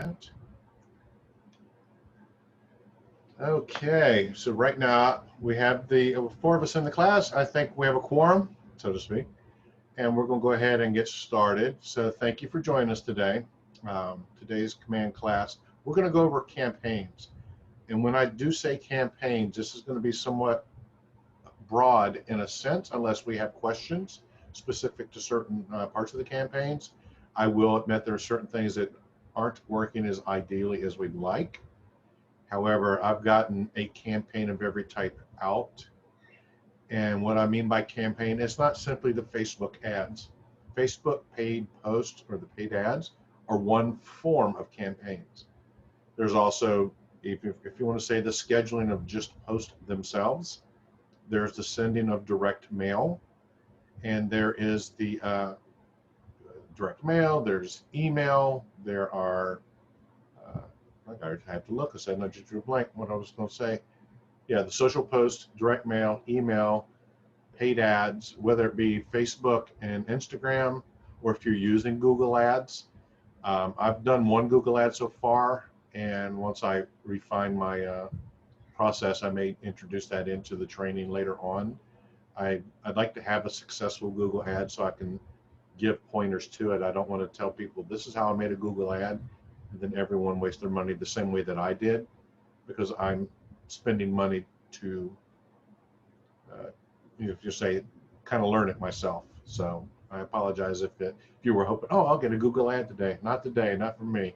that. Okay, so right now we have the 4 of us in the class. I think we have a quorum, so to speak, and we're going to go ahead and get started. So thank you for joining us today. Today's command class, we're going to go over campaigns. And when I do say campaigns, this is going to be somewhat broad in a sense, unless we have questions specific to certain parts of the campaigns. I will admit there are certain things that aren't working as ideally as we'd like. However, I've gotten a campaign of every type out. And what I mean by campaign, it's not simply the Facebook ads. Facebook paid posts or the paid ads are one form of campaigns. There's also, if you want to say the scheduling of just posts themselves, there's the sending of direct mail, and there is the direct mail, there's email, there are, I have to look, I said I just drew a blank what I was going to say. Yeah, the social post, direct mail, email, paid ads, whether it be Facebook and Instagram, or if you're using Google Ads. I've done one Google ad so far, and once I refine my process, I may introduce that into the training later on. I'd like to have a successful Google ad so I can give pointers to it. I don't want to tell people this is how I made a Google ad, and then everyone waste their money the same way that I did, because I'm spending money to, if you say, kind of learn it myself. So I apologize if you were hoping, oh, I'll get a Google ad today. Not today, not from me.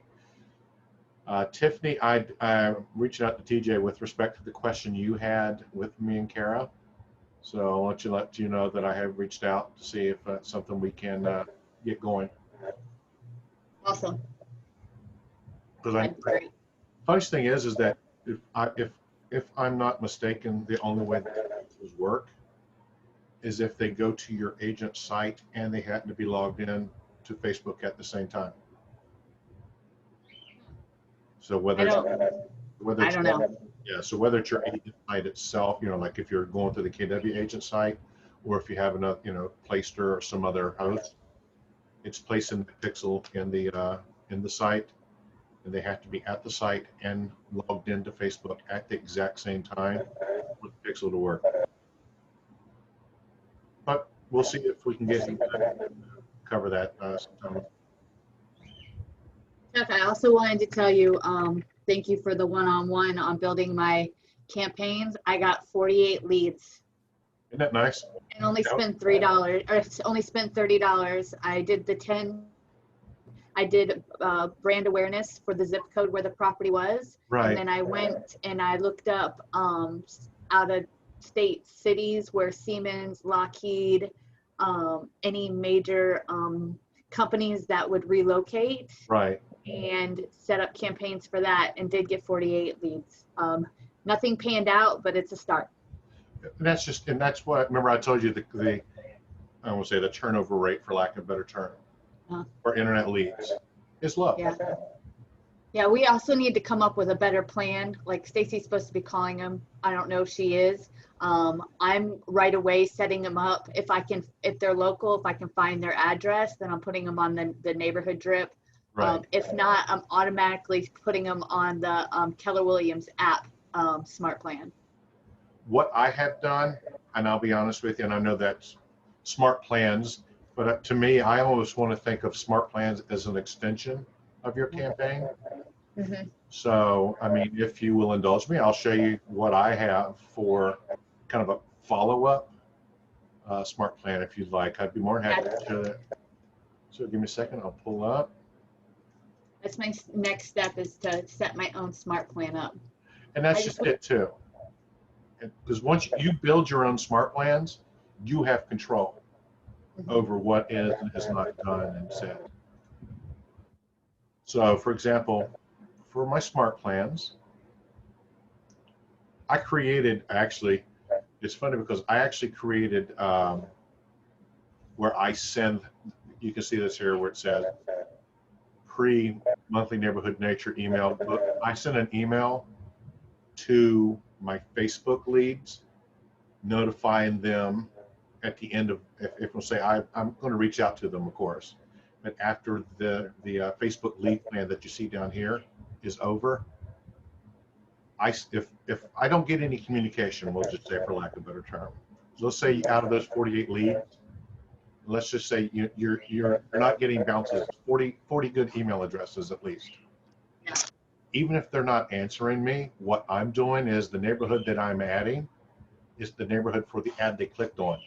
Tiffany, I reached out to TJ with respect to the question you had with me and Kara. So I want to let you know that I have reached out to see if that's something we can get going. Awesome. Because funniest thing is that if I'm not mistaken, the only way that those work is if they go to your agent's site and they happen to be logged in to Facebook at the same time. So whether I don't know. Yeah, so whether it's your agent site itself, like if you're going to the KW agent site, or if you have another, Playster or some other host, it's placed in the pixel in the site, and they have to be at the site and logged into Facebook at the exact same time for the pixel to work. But we'll see if we can get cover that sometime. Chuck, I also wanted to tell you, thank you for the one-on-one on building my campaigns. I got 48 leads. Isn't that nice? And only spent $3, or only spent $30. I did brand awareness for the zip code where the property was. Right. And then I went and I looked up out of state cities where Siemens, Lockheed, any major companies that would relocate. Right. And set up campaigns for that, and did get 48 leads. Nothing panned out, but it's a start. And that's what, remember I told you the I won't say the turnover rate, for lack of a better term, for internet leads is low. Yeah. Yeah, we also need to come up with a better plan. Like Stacy's supposed to be calling them. I don't know if she is. I'm right away setting them up. If they're local, if I can find their address, then I'm putting them on the neighborhood drip. Right. If not, I'm automatically putting them on the Keller Williams app smart plan. What I have done, and I'll be honest with you, and I know that's smart plans, but to me, I always want to think of smart plans as an extension of your campaign. Mm-hmm. So, I mean, if you will indulge me, I'll show you what I have for kind of a follow-up smart plan, if you'd like. I'd be more than happy to show that. So give me a second, I'll pull up. That's my next step, is to set my own smart plan up. And that's just it too. Because once you build your own smart plans, you have control over what is and is not done and said. So for example, for my smart plans, I created, actually, it's funny because I actually created where I send, you can see this here where it says pre-monthly neighborhood nature email. I send an email to my Facebook leads, notifying them at the end of, if we'll say I'm going to reach out to them, of course, but after the Facebook lead plan that you see down here is over, if I don't get any communication, we'll just say for lack of a better term, so let's say out of those 48 leads, let's just say you're not getting bounces, 40 good email addresses at least. Yeah. Even if they're not answering me, what I'm doing is the neighborhood that I'm adding is the neighborhood for the ad they clicked on.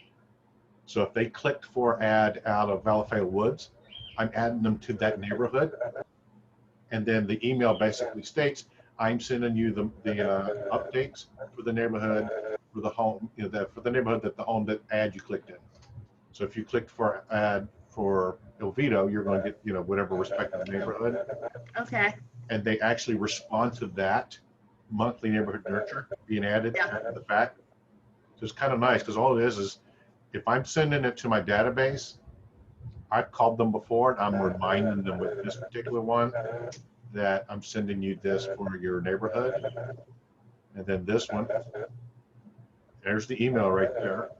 So if they clicked for ad out of Valafeo Woods, I'm adding them to that neighborhood. And then the email basically states, I'm sending you the updates for the neighborhood, for the home, for the neighborhood that ad you clicked in. So if you clicked for ad for Oviedo, you're going to get, whatever respective neighborhood. Okay. And they actually respond to that monthly neighborhood nurture being added after the fact. So it's kind of nice because all it is if I'm sending it to my database, I've called them before and I'm reminding them with this particular one that I'm sending you this for your neighborhood. And then this one, there's the email right there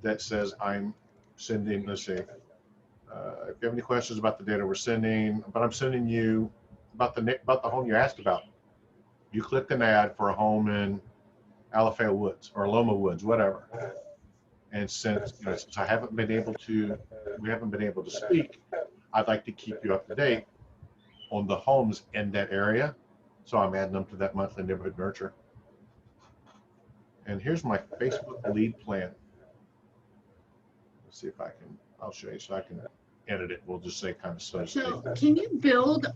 that says I'm sending, let's see, if you have any questions about the data we're sending, but I'm sending you about the home you asked about. You clicked an ad for a home in Alafaya Woods or Loma Woods, whatever. And since I we haven't been able to speak, I'd like to keep you up to date on the homes in that area. So I'm adding them to that monthly neighborhood nurture. And here's my Facebook lead plan. Let's see if I'll show you so I can edit it. We'll just say kind of so. So can you build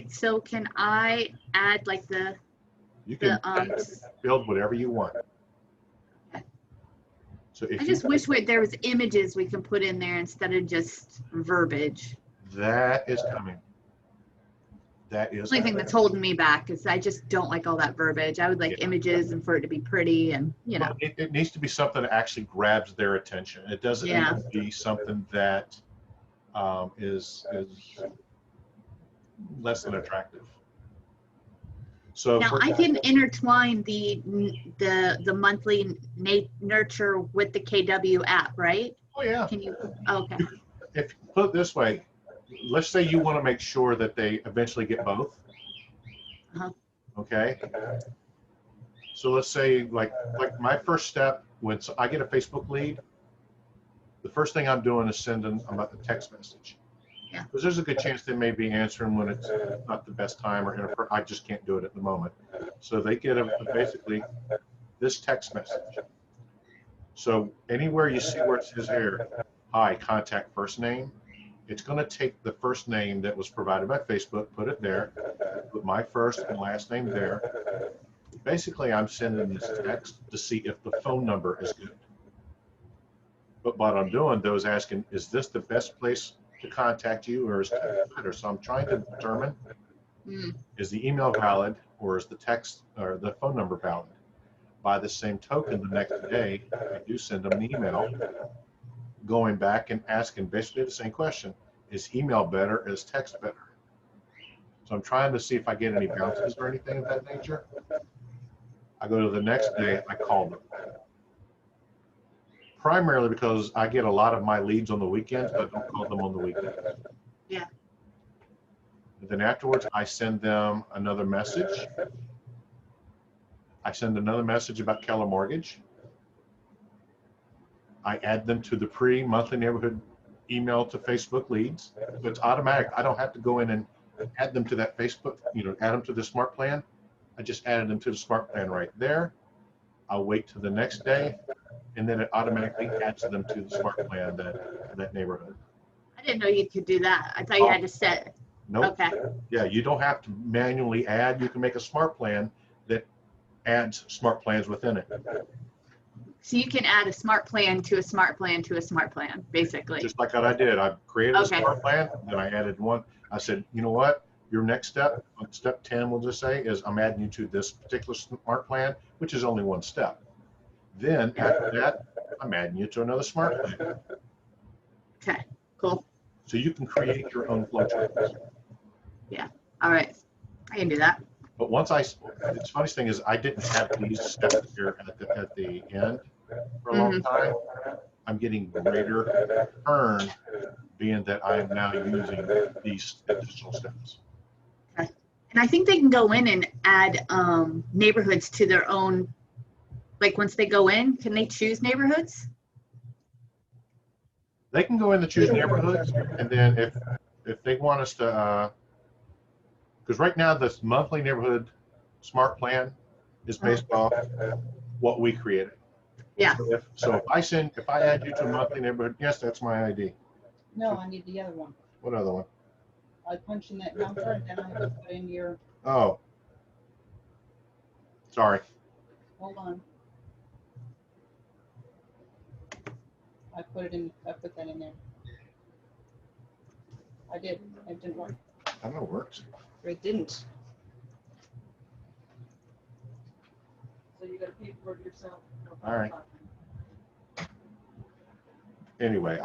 so can I add you can build whatever you want. So if I just wish there was images we can put in there instead of just verbiage. That is coming. That is The only thing that's holding me back is I just don't like all that verbiage. I would like images and for it to be pretty and Well, it needs to be something that actually grabs their attention. It doesn't need to be something that is less than attractive. So now I can intertwine the monthly nurture with the KW app, right? Oh yeah. Can you? Okay. If you put it this way, let's say you want to make sure that they eventually get both. Okay. So let's say like my first step when I get a Facebook lead, the first thing I'm doing is sending them a text message. Yeah. Because there's a good chance they may be answering when it's not the best time or I just can't do it at the moment. So they get basically this text message. So anywhere you see where it says here, hi, contact first name, it's going to take the first name that was provided by Facebook, put it there, put my first and last name there. Basically, I'm sending this text to see if the phone number is good. But what I'm doing though is asking, is this the best place to contact you or is text better? So I'm trying to determine, is the email valid or is the text or the phone number valid? By the same token, the next day, I do send them an email going back and asking basically the same question. Is email better? Is text better? So I'm trying to see if I get any bounces or anything of that nature. I go to the next day, I call them. Primarily because I get a lot of my leads on the weekends, but I don't call them on the weekends. Yeah. And then afterwards, I send them another message. I send another message about Keller Mortgage. I add them to the pre-monthly neighborhood email to Facebook leads. So it's automatic. I don't have to go in and add them to that Facebook, add them to the smart plan. I just added them to the smart plan right there. I'll wait till the next day, and then it automatically adds them to the smart plan that neighborhood. I didn't know you could do that. I thought you had to set. Nope. Okay. Yeah, you don't have to manually add. You can make a smart plan that adds smart plans within it. So you can add a smart plan to a smart plan to a smart plan, basically. Just like what I did. I created a smart plan, then I added one. I said, you know what? Your next step, step 10, we'll just say, is I'm adding you to this particular smart plan, which is only one step. Then after that, I'm adding you to another smart plan. Okay, cool. So you can create your own flow charts. Yeah, all right. I can do that. But once the funniest thing is I didn't have these steps here at the end for a long time. I'm getting greater return being that I am now using these additional steps. And I think they can go in and add neighborhoods to their own, like once they go in, can they choose neighborhoods? They can go in and choose neighborhoods, and then if they want us to, because right now this monthly neighborhood smart plan is based off what we created. Yeah. So if I add you to a monthly neighborhood, yes, that's my ID. No, I need the other one. What other one? I punch in that number and then I have to put in your, Oh, sorry. hold on. I put that in there. I did, it didn't work. I don't know, it works. It didn't. So you gotta pay for it yourself. All right. Anyway,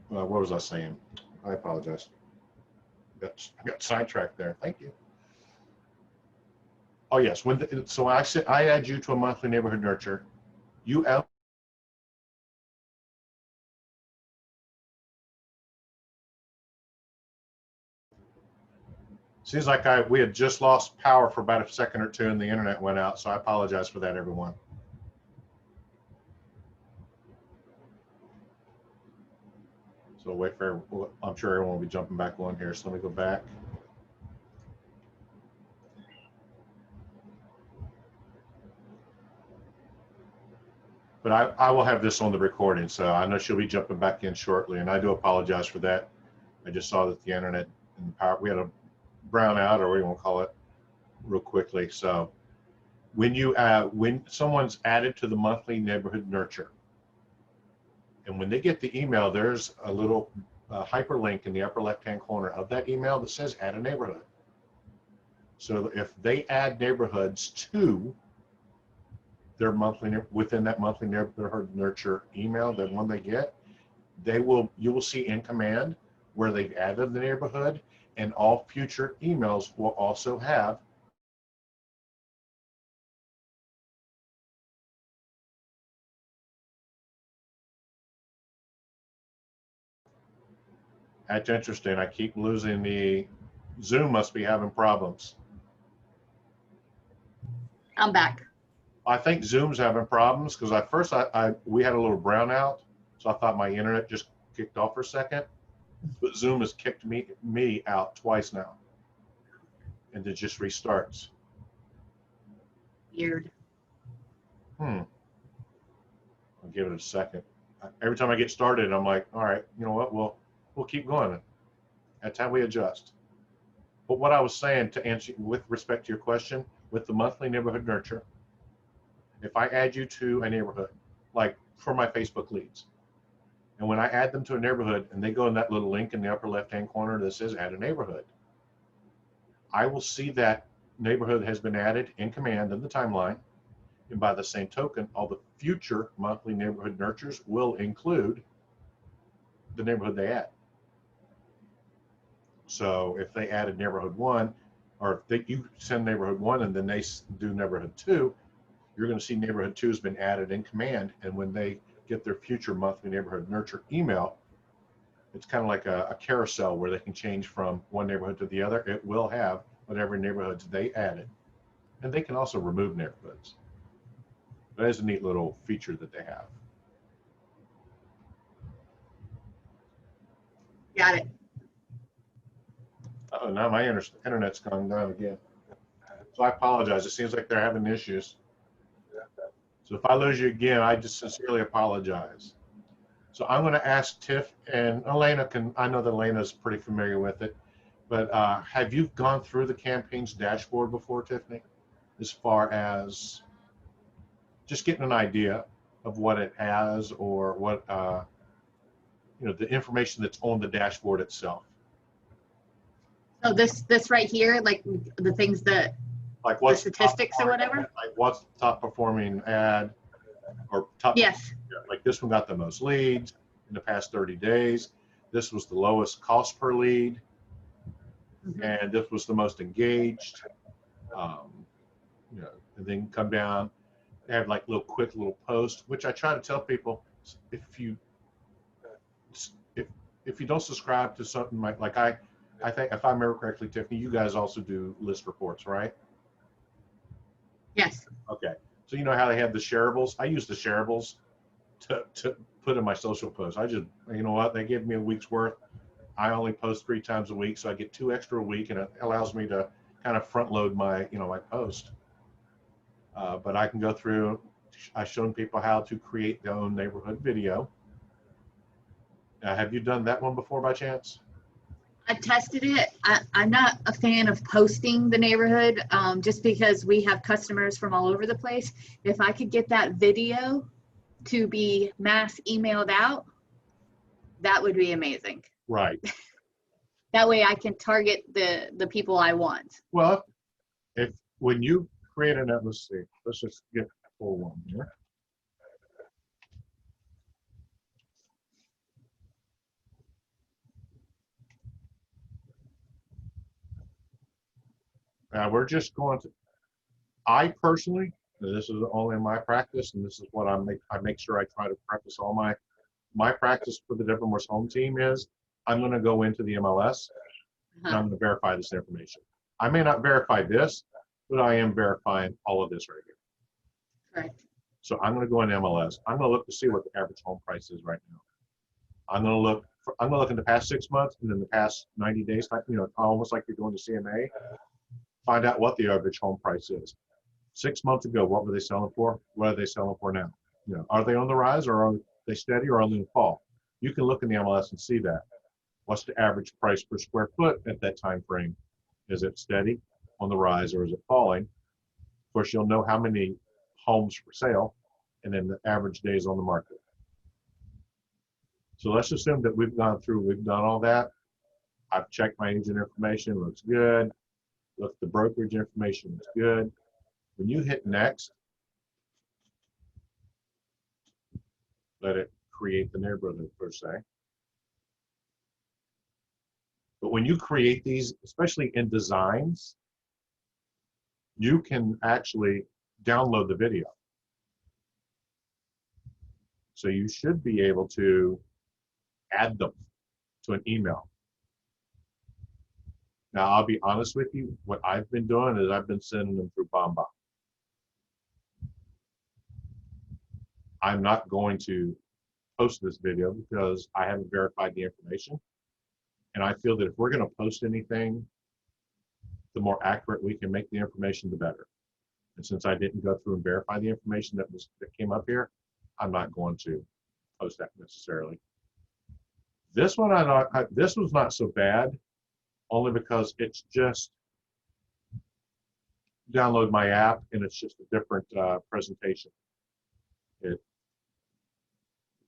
what was I saying? I apologize. Got sidetracked there. Thank you. Oh yes, so I add you to a monthly neighborhood nurture. You out. Seems like we had just lost power for about a second or two and the internet went out, so I apologize for that, everyone. So wait for, I'm sure everyone will be jumping back on here, so let me go back. But I will have this on the recording, so I know she'll be jumping back in shortly, and I do apologize for that. I just saw that the internet and the power, we had a brownout, or what do you want to call it, real quickly. So when someone's added to the monthly neighborhood nurture, and when they get the email, there's a little hyperlink in the upper left-hand corner of that email that says add a neighborhood. So if they add neighborhoods to their within that monthly neighborhood nurture email, that one they get, you will see in command where they've added the neighborhood, and all future emails will also have That's interesting. I keep losing the Zoom must be having problems. I'm back. I think Zoom's having problems because at first we had a little brownout, so I thought my internet just kicked off for a second. But Zoom has kicked me out twice now, and it just restarts. Weird. I'll give it a second. Every time I get started, I'm like, all right, you know what? We'll keep going. That's how we adjust. But what I was saying, to answer with respect to your question, with the monthly neighborhood nurture, if I add you to a neighborhood, like for my Facebook leads, and when I add them to a neighborhood and they go in that little link in the upper left-hand corner that says add a neighborhood, I will see that neighborhood has been added in command in the timeline. And by the same token, all the future monthly neighborhood nurtures will include the neighborhood they add. So if they added neighborhood 1, or if you send neighborhood 1 and then they do neighborhood 2, you're going to see neighborhood 2 has been added in command. And when they get their future monthly neighborhood nurture email, it's kind of like a carousel where they can change from one neighborhood to the other. It will have whatever neighborhoods they added. And they can also remove neighborhoods. That is a neat little feature that they have. Got it. Oh, now my internet's gone down again. So I apologize. It seems like they're having issues. So if I lose you again, I just sincerely apologize. So I'm going to ask Tiff, and Elena I know that Elena's pretty familiar with it, but have you gone through the campaign's dashboard before, Tiffany? As far as just getting an idea of what it has, or what, the information that's on the dashboard itself. So this right here, like the things that, Like what's the statistics or whatever? Like what's the top performing ad, or top? Yes. Like this one got the most leads in the past 30 days. This was the lowest cost per lead. Mm-hmm. And this was the most engaged. And then come down, they have like quick little posts, which I try to tell people, if if you don't subscribe to something like I think if I remember correctly, Tiffany, you guys also do list reports, right? Yes. Okay. So you know how they have the shareables? I use the shareables to put in my social posts. I just, you know what? They give me a week's worth. I only post 3 times a week, so I get 2 extra a week, and it allows me to kind of front load my, my post. But I can go through. I've shown people how to create their own neighborhood video. Have you done that one before by chance? I tested it. I'm not a fan of posting the neighborhood just because we have customers from all over the place. If I could get that video to be mass emailed out, that would be amazing. Right. That way I can target the people I want. Well, if when you create an, let's see, let's just get a full one here. We're just going to, I personally, this is only my practice, and this is what I make sure I try to practice all my practice for the Denver Morse home team is I'm going to go into the MLS and I'm going to verify this information. I may not verify this, but I am verifying all of this right here. Correct. So I'm going to go in MLS. I'm going to look to see what the average home price is right now. I'm going to look in the past 6 months and in the past 90 days, almost like you're going to CMA, find out what the average home price is. 6 months ago, what were they selling for? What are they selling for now? Are they on the rise, or are they steady, or are they in the fall? You can look in the MLS and see that. What's the average price per square foot at that time frame? Is it steady, on the rise, or is it falling? Of course, you'll know how many homes for sale and then the average days on the market. So let's assume that we've done all that. I've checked my agent information, looks good. Look, the brokerage information is good. When you hit next, let it create the neighborhood per se. But when you create these, especially in designs, you can actually download the video. So you should be able to add them to an email. Now, I'll be honest with you, what I've been doing is I've been sending them through BombBomb. I'm not going to post this video because I haven't verified the information. And I feel that if we're going to post anything, the more accurate we can make the information, the better. And since I didn't go through and verify the information that came up here, I'm not going to post that necessarily. This one, this was not so bad, only because it's just download my app and it's just a different presentation. Let's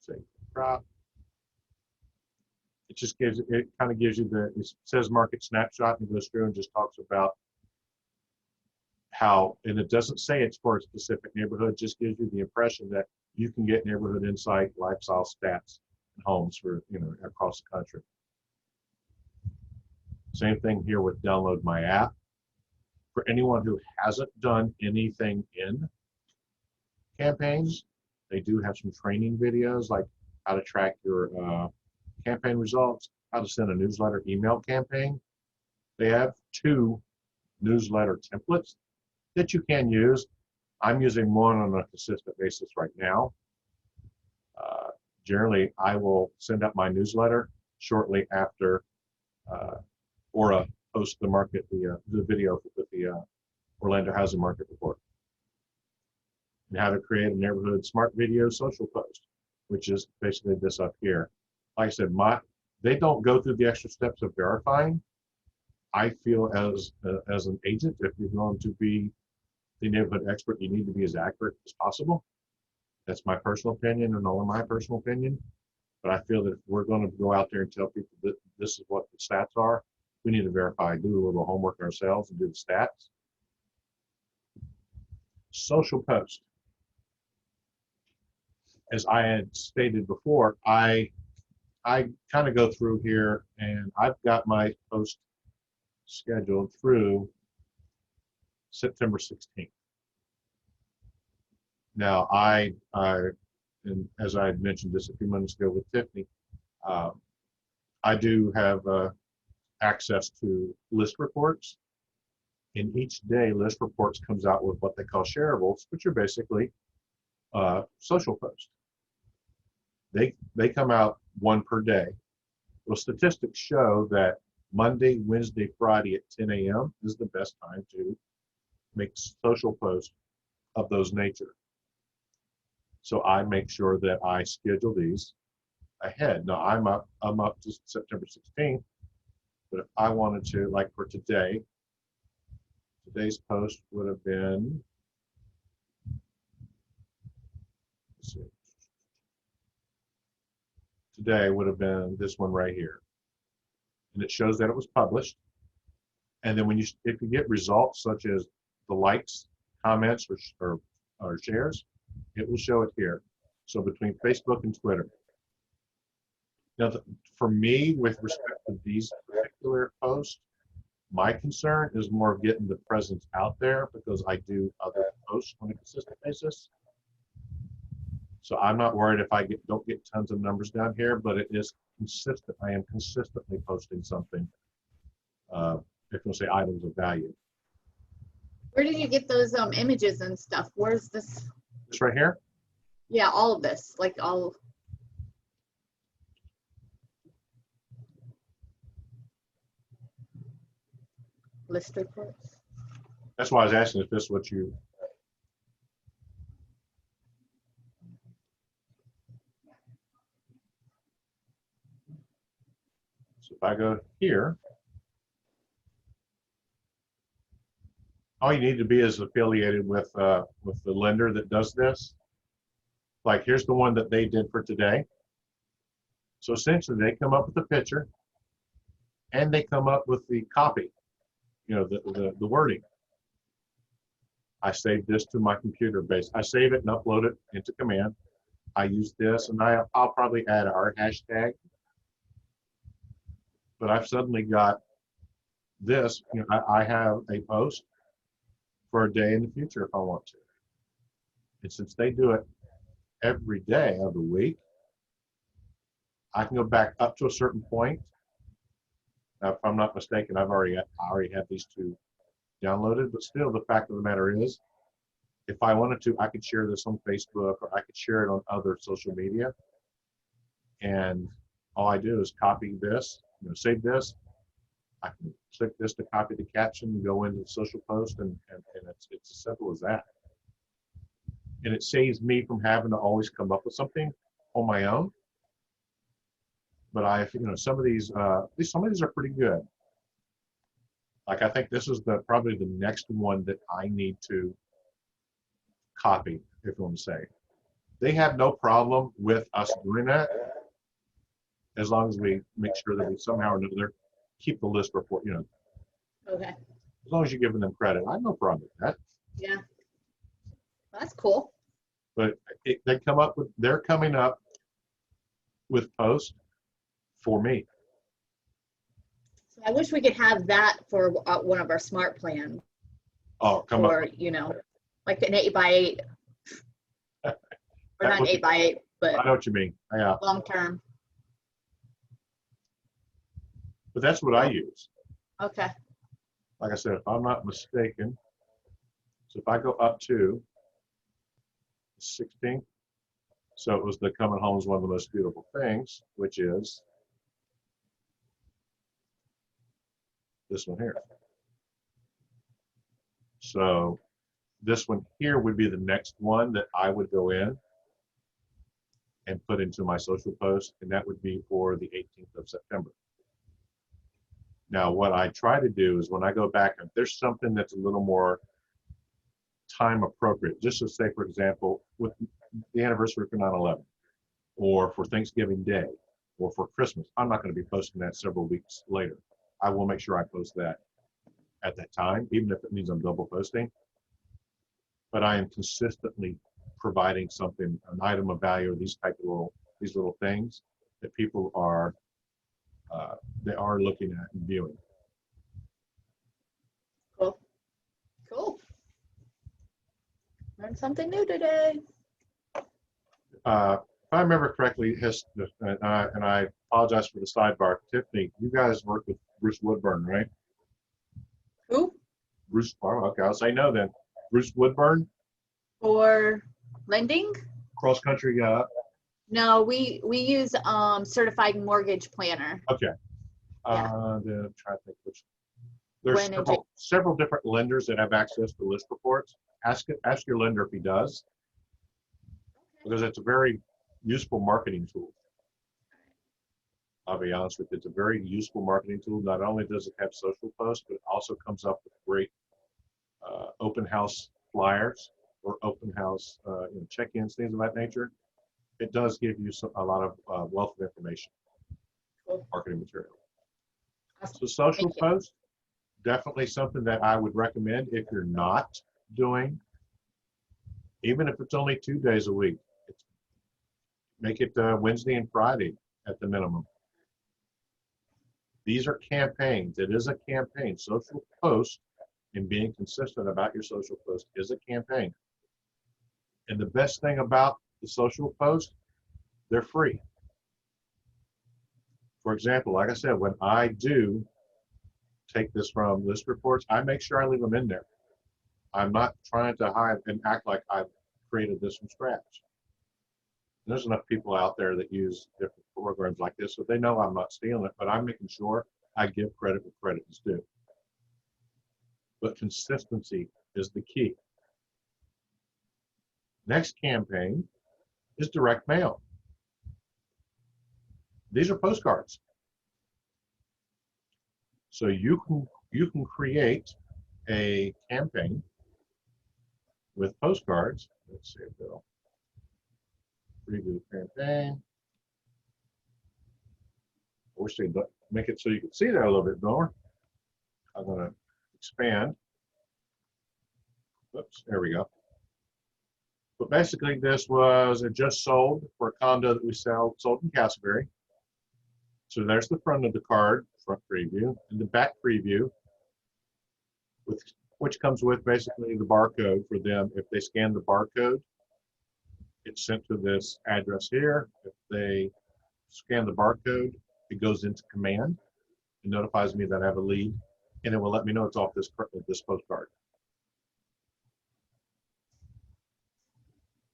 say crop. It just kind of gives you it says market snapshot and goes through and just talks about how, and it doesn't say it's for a specific neighborhood, just gives you the impression that you can get neighborhood insight, lifestyle stats, and homes for, across the country. Same thing here with download my app. For anyone who hasn't done anything in campaigns, they do have some training videos like how to track your campaign results, how to send a newsletter email campaign. They have 2 newsletter templates that you can use. I'm using one on a consistent basis right now. Generally, I will send out my newsletter shortly after Aura posts the video with the Orlando Housing Market Report. And how to create a neighborhood smart video social post, which is basically this up here. Like I said, they don't go through the extra steps of verifying. I feel as an agent, if you're going to be the neighborhood expert, you need to be as accurate as possible. That's my personal opinion and only my personal opinion. But I feel that if we're going to go out there and tell people that this is what the stats are, we need to verify, do a little homework ourselves and do the stats. Social post. As I had stated before, I kind of go through here and I've got my post scheduled through September 16th. Now, and as I had mentioned this a few minutes ago with Tiffany, I do have access to list reports. And each day, list reports comes out with what they call shareables, which are basically social posts. They come out one per day. Well, statistics show that Monday, Wednesday, Friday at 10 a.m. is the best time to make social posts of those nature. So I make sure that I schedule these ahead. Now I'm up to September 16th, but if I wanted to, like for today, today's post would have been, let's see, today would have been this one right here. And it shows that it was published. And then if you get results such as the likes, comments, or shares, it will show it here. So between Facebook and Twitter. Now, for me, with respect to these particular posts, my concern is more of getting the presence out there because I do other posts on a consistent basis. So I'm not worried if I don't get tons of numbers down here, but it is consistent. I am consistently posting something. If you'll say items of value. Where did you get those images and stuff? Where's this? This right here? Yeah, all of this, like all. List reports. That's why I was asking if this is what you. So if I go here, all you need to be is affiliated with the lender that does this. Like here's the one that they did for today. So essentially they come up with the picture and they come up with the copy, you know, the wording. I save this to my computer base. I save it and upload it into Command. I use this and I'll probably add our hashtag. But I've suddenly got this, you know, I have a post for a day in the future if I want to. And since they do it every day of the week, I can go back up to a certain point. Now, if I'm not mistaken, I already have these two downloaded, but still the fact of the matter is, if I wanted to, I could share this on Facebook or I could share it on other social media. And all I do is copy this, you know, save this. I can click this to copy the caption and go into the social post, and it's as simple as that. And it saves me from having to always come up with something on my own. But you know, some of these are pretty good. Like I think this is probably the next one that I need to copy, if you want to say. They have no problem with us doing that, as long as we make sure that we somehow or another keep the list report, you know. Okay. As long as you're giving them credit, I have no problem with that. Yeah. That's cool. But they're coming up with posts for me. So I wish we could have that for one of our smart plans. Oh, come or, on. you know, like an 8x8. Or not 8x8, I but know what you mean. Yeah. long term. But that's what I use. Okay. Like I said, if I'm not mistaken, so if I go up to 16th, so it was the coming home is one of the most beautiful things, which is this one here. So this one here would be the next one that I would go in and put into my social post, and that would be for the 18th of September. Now, what I try to do is when I go back, if there's something that's a little more time appropriate, just to say, for example, with the anniversary for 9/11, or for Thanksgiving Day, or for Christmas, I'm not going to be posting that several weeks later. I will make sure I post that at that time, even if it means I'm double posting. But I am consistently providing something, an item of value, or these little things that people are they are looking at and viewing. Cool. Cool. Learned something new today. I remember correctly, and I apologize for the sidebar. Tiffany, you guys work with Bruce Woodburn, right? Who? Bruce, oh, okay, I'll say no then. Bruce Woodburn, For lending? cross country. No, we use certified mortgage planner. Okay. Yeah. Then I'm trying to think which. There's When and several different lenders that have access to list reports. Ask your lender if he does, because it's a very useful marketing tool. I'll be honest with you, it's a very useful marketing tool. Not only does it have social posts, but it also comes up with great open house flyers or open house check-ins, things of that nature. It does give you a lot of wealth of information, Cool. marketing material. Awesome. So social Thank you. posts, definitely something that I would recommend if you're not doing, even if it's only 2 days a week. Make it Wednesday and Friday at the minimum. These are campaigns. It is a campaign. Social post and being consistent about your social post is a campaign. And the best thing about the social post, they're free. For example, like I said, when I do take this from list reports, I make sure I leave them in there. I'm not trying to hide and act like I've created this from scratch. There's enough people out there that use different programs like this, so they know I'm not stealing it, but I'm making sure I give credit where credit is due. But consistency is the key. Next campaign is direct mail. These are postcards. So you can create a campaign with postcards. Let's see if they'll preview the campaign. I wish they'd make it so you can see that a little bit more. I'm going to expand. Oops, there we go. But basically, this was a just sold for a condo that we sold in Castleberry. So there's the front of the card, front preview, and the back preview, which comes with basically the barcode for them. If they scan the barcode, it's sent to this address here. If they scan the barcode, it goes into command. It notifies me that I have a lead, and it will let me know it's off this postcard.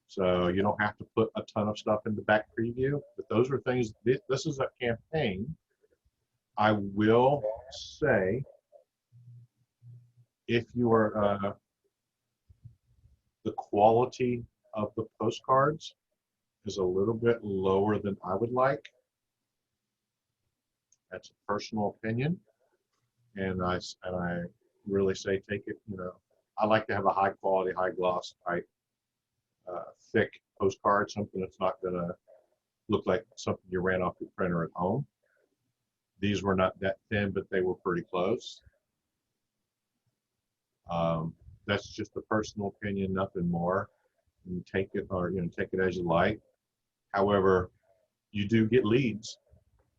So you don't have to put a ton of stuff in the back preview, but those are things, this is a campaign. I will say, if you are, the quality of the postcards is a little bit lower than I would like. That's a personal opinion. And I really say take it, I like to have a high quality, high gloss type thick postcard, something that's not going to look like something you ran off your printer at home. These were not that thin, but they were pretty close. That's just a personal opinion, nothing more. You take it, or take it as you like. However, you do get leads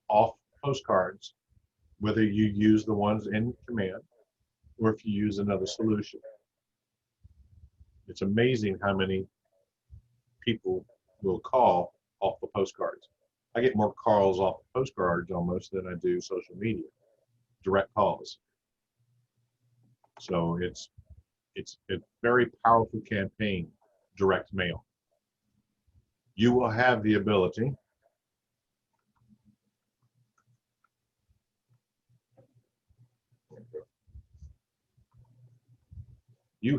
off postcards, whether you use the ones in command or if you use another solution. It's amazing how many people will call off the postcards. I get more calls off the postcards almost than I do social media, direct calls. So it's a very powerful campaign, direct mail. You will have the ability to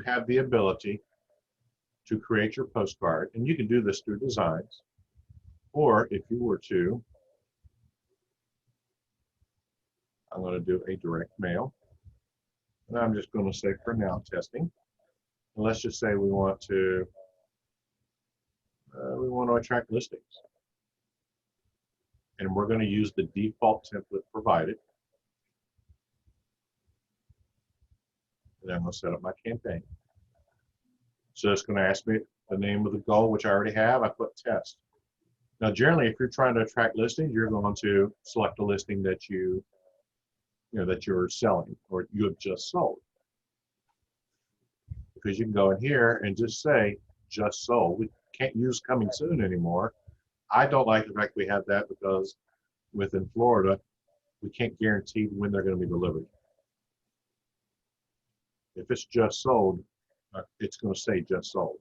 create your postcard, and you can do this through designs, or if you were to, I'm going to do a direct mail, and I'm just going to say for now testing. And let's just say we want to attract listings, and we're going to use the default template provided. And I'm going to set up my campaign. So it's going to ask me the name of the goal, which I already have. I put test. Now, generally, if you're trying to attract listings, you're going to select a listing that that you're selling or you have just sold. Because you can go in here and just say just sold. We can't use coming soon anymore I don't like the fact we have that because within Florida, we can't guarantee when they're going to be delivered. If it's just sold, it's going to say just sold.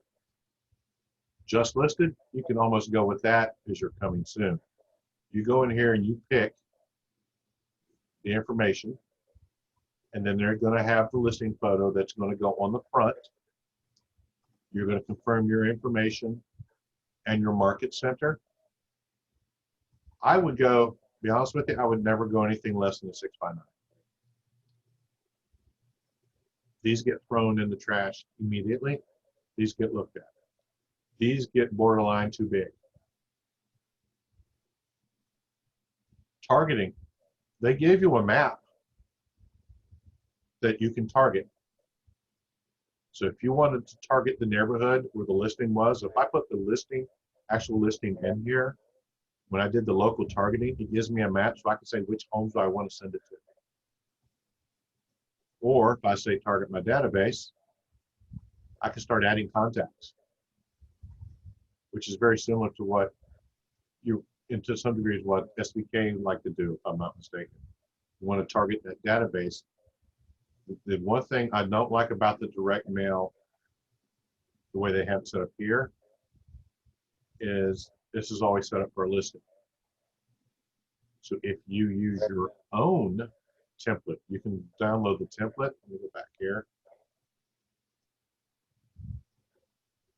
Just listed, you can almost go with that as you're coming soon. You go in here and you pick the information, and then they're going to have the listing photo that's going to go on the front. You're going to confirm your information and your market center. I would go, be honest with you, I would never go anything less than a 6x9. These get thrown in the trash immediately. These get looked at. These get borderline too big. Targeting. They give you a map that you can target. So if you wanted to target the neighborhood where the listing was, if I put the listing, actual listing in here, when I did the local targeting, it gives me a map so I can say which homes do I want to send it to. Or if I say target my database, I can start adding contacts, which is very similar to what you, and to some degree, is what SBK like to do, if I'm not mistaken. You want to target that database. The one thing I don't like about the direct mail, the way they have it set up here, is this is always set up for a listing. So if you use your own template, you can download the template. Let me go back here.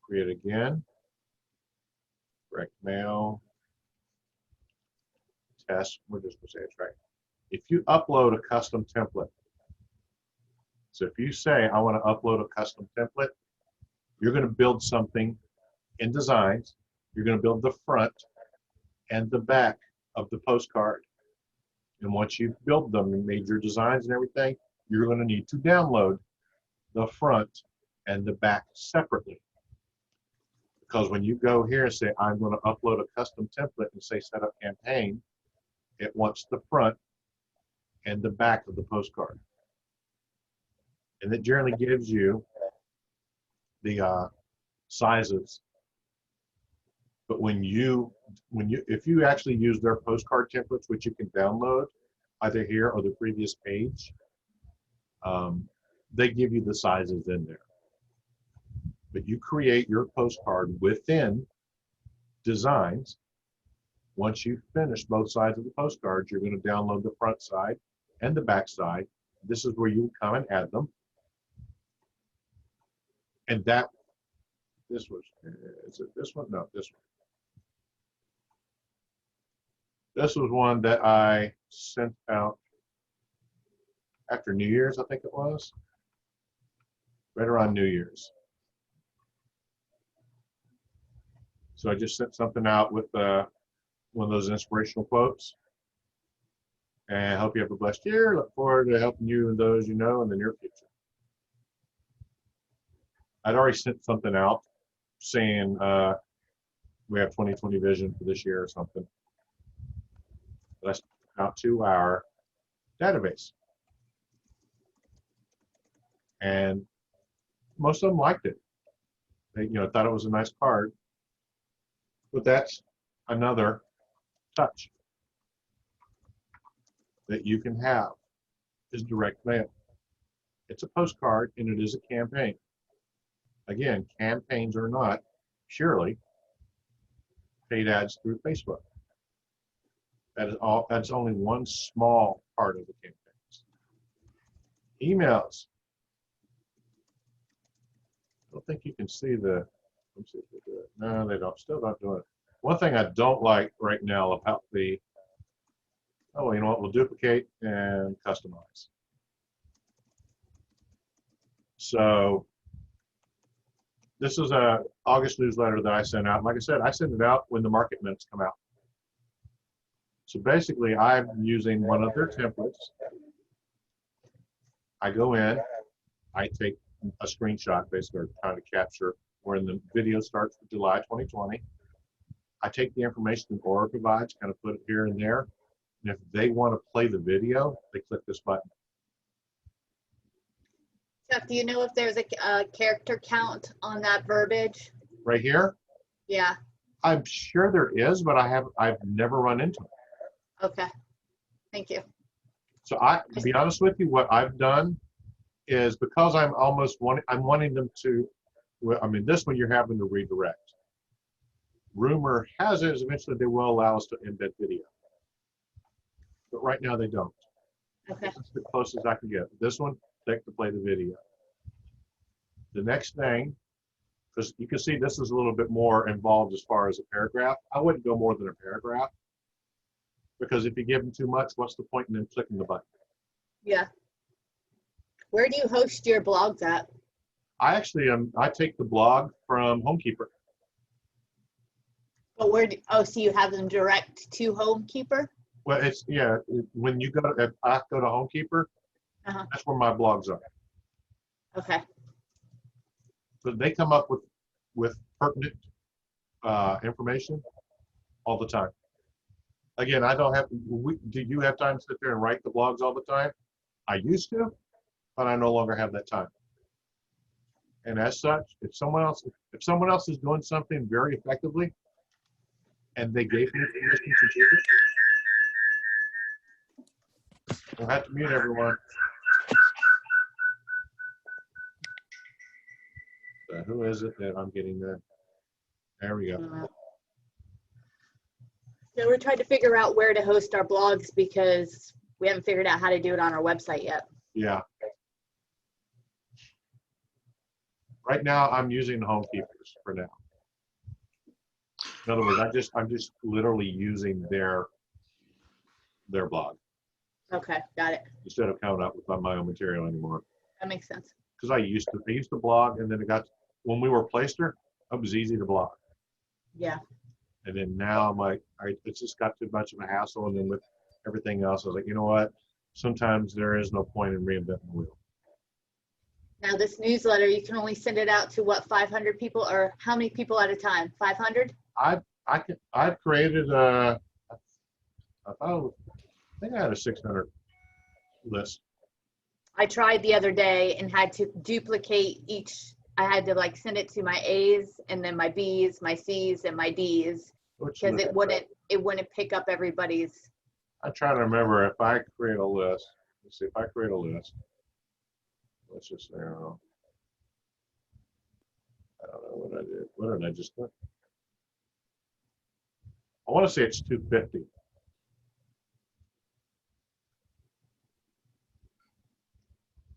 Create again. Direct mail. Test. We're just going to say it's right. If you upload a custom template, so if you say, I want to upload a custom template, you're going to build something in Designs. You're going to build the front and the back of the postcard. And once you've built them and made your designs and everything, you're going to need to download the front and the back separately. Because when you go here and say, I'm going to upload a custom template and say set up campaign, it wants the front and the back of the postcard. And it generally gives you the sizes. But if you actually use their postcard templates, which you can download either here or the previous page, they give you the sizes in there. But you create your postcard within Designs. Once you've finished both sides of the postcards, you're going to download the front side and the back side. This is where you come and add them. And this was, is it this one? No, this one. This was one that I sent out after New Year's, I think it was. Right around New Year's. So I just sent something out with one of those inspirational quotes. And I hope you have a blessed year. Look forward to helping you and those you know in the near future. I'd already sent something out saying we have 2020 vision for this year or something. But I sent it out to our database. And most of them liked it. They, thought it was a nice card. But that's another touch that you can have is direct mail. It's a postcard and it is a campaign. Again, campaigns are not purely paid ads through Facebook. That is all. That's only one small part of the campaigns. Emails. I don't think you can see the. Let's see if they do it. No, they don't. Still not doing it. One thing I don't like right now about the. Oh, well, you know what? We'll duplicate and customize. So. This is a August newsletter that I sent out. Like I said, I send it out when the market minutes come out. So basically, I'm using one of their templates. I go in, I take a screenshot, basically, trying to capture when the video starts for July 2020. I take the information that Aura provides, kind of put it here and there. And if they want to play the video, they click this button. Jeff, do you know if there's a character count on that verbiage? Right here, Yeah. I'm sure there is, but I've never run into it. Okay, thank you. So to be honest with you, what I've done is because I'm wanting them to, well, I mean, this one you're having to redirect. Rumor has it is eventually they will allow us to embed video. But right now they don't. Okay, That's the closest I can get. This one, click to play the video. The next thing, because you can see this is a little bit more involved as far as a paragraph. I wouldn't go more than a paragraph because if you give them too much, what's the point in them clicking the button? yeah. Where do you host your blogs at? I actually I take the blog from Homekeeper. But oh, so you have them direct to Homekeeper? Well, it's, yeah, when you if I go to Homekeeper, Uh-huh. that's where my blogs are. Okay, But they come up with pertinent information all the time. Again, I don't have, do you have time to sit there and write the blogs all the time? I used to, but I no longer have that time. And as such, if someone else is doing something very effectively and they gave me permission to do it, we'll have to mute everyone. So who is it that I'm getting there? There we go. So we're trying to figure out where to host our blogs because we haven't figured out how to do it on our website yet. Yeah. Right now, I'm using Homekeepers for now. In other words, I'm just literally using their blog Okay, got it. instead of coming up with my own material anymore. That makes sense. Because I used to blog, and then when we were Playster, it was easy to blog. Yeah, And then now I'm like, it's just got too much of a hassle. And then with everything else, I was like, you know what? Sometimes there is no point in reinventing the wheel. now this newsletter, you can only send it out to what, 500 people, or how many people at a time? 500? I've created I think I had a 600 list. I tried the other day and had to duplicate each. I had to like send it to my A's and then my B's, my C's, and my D's because it wouldn't pick up everybody's. I'm trying to remember if I create a list. Let's see if I create a list. Let's just say, I don't know what I did. What did I just do? I want to say it's 250.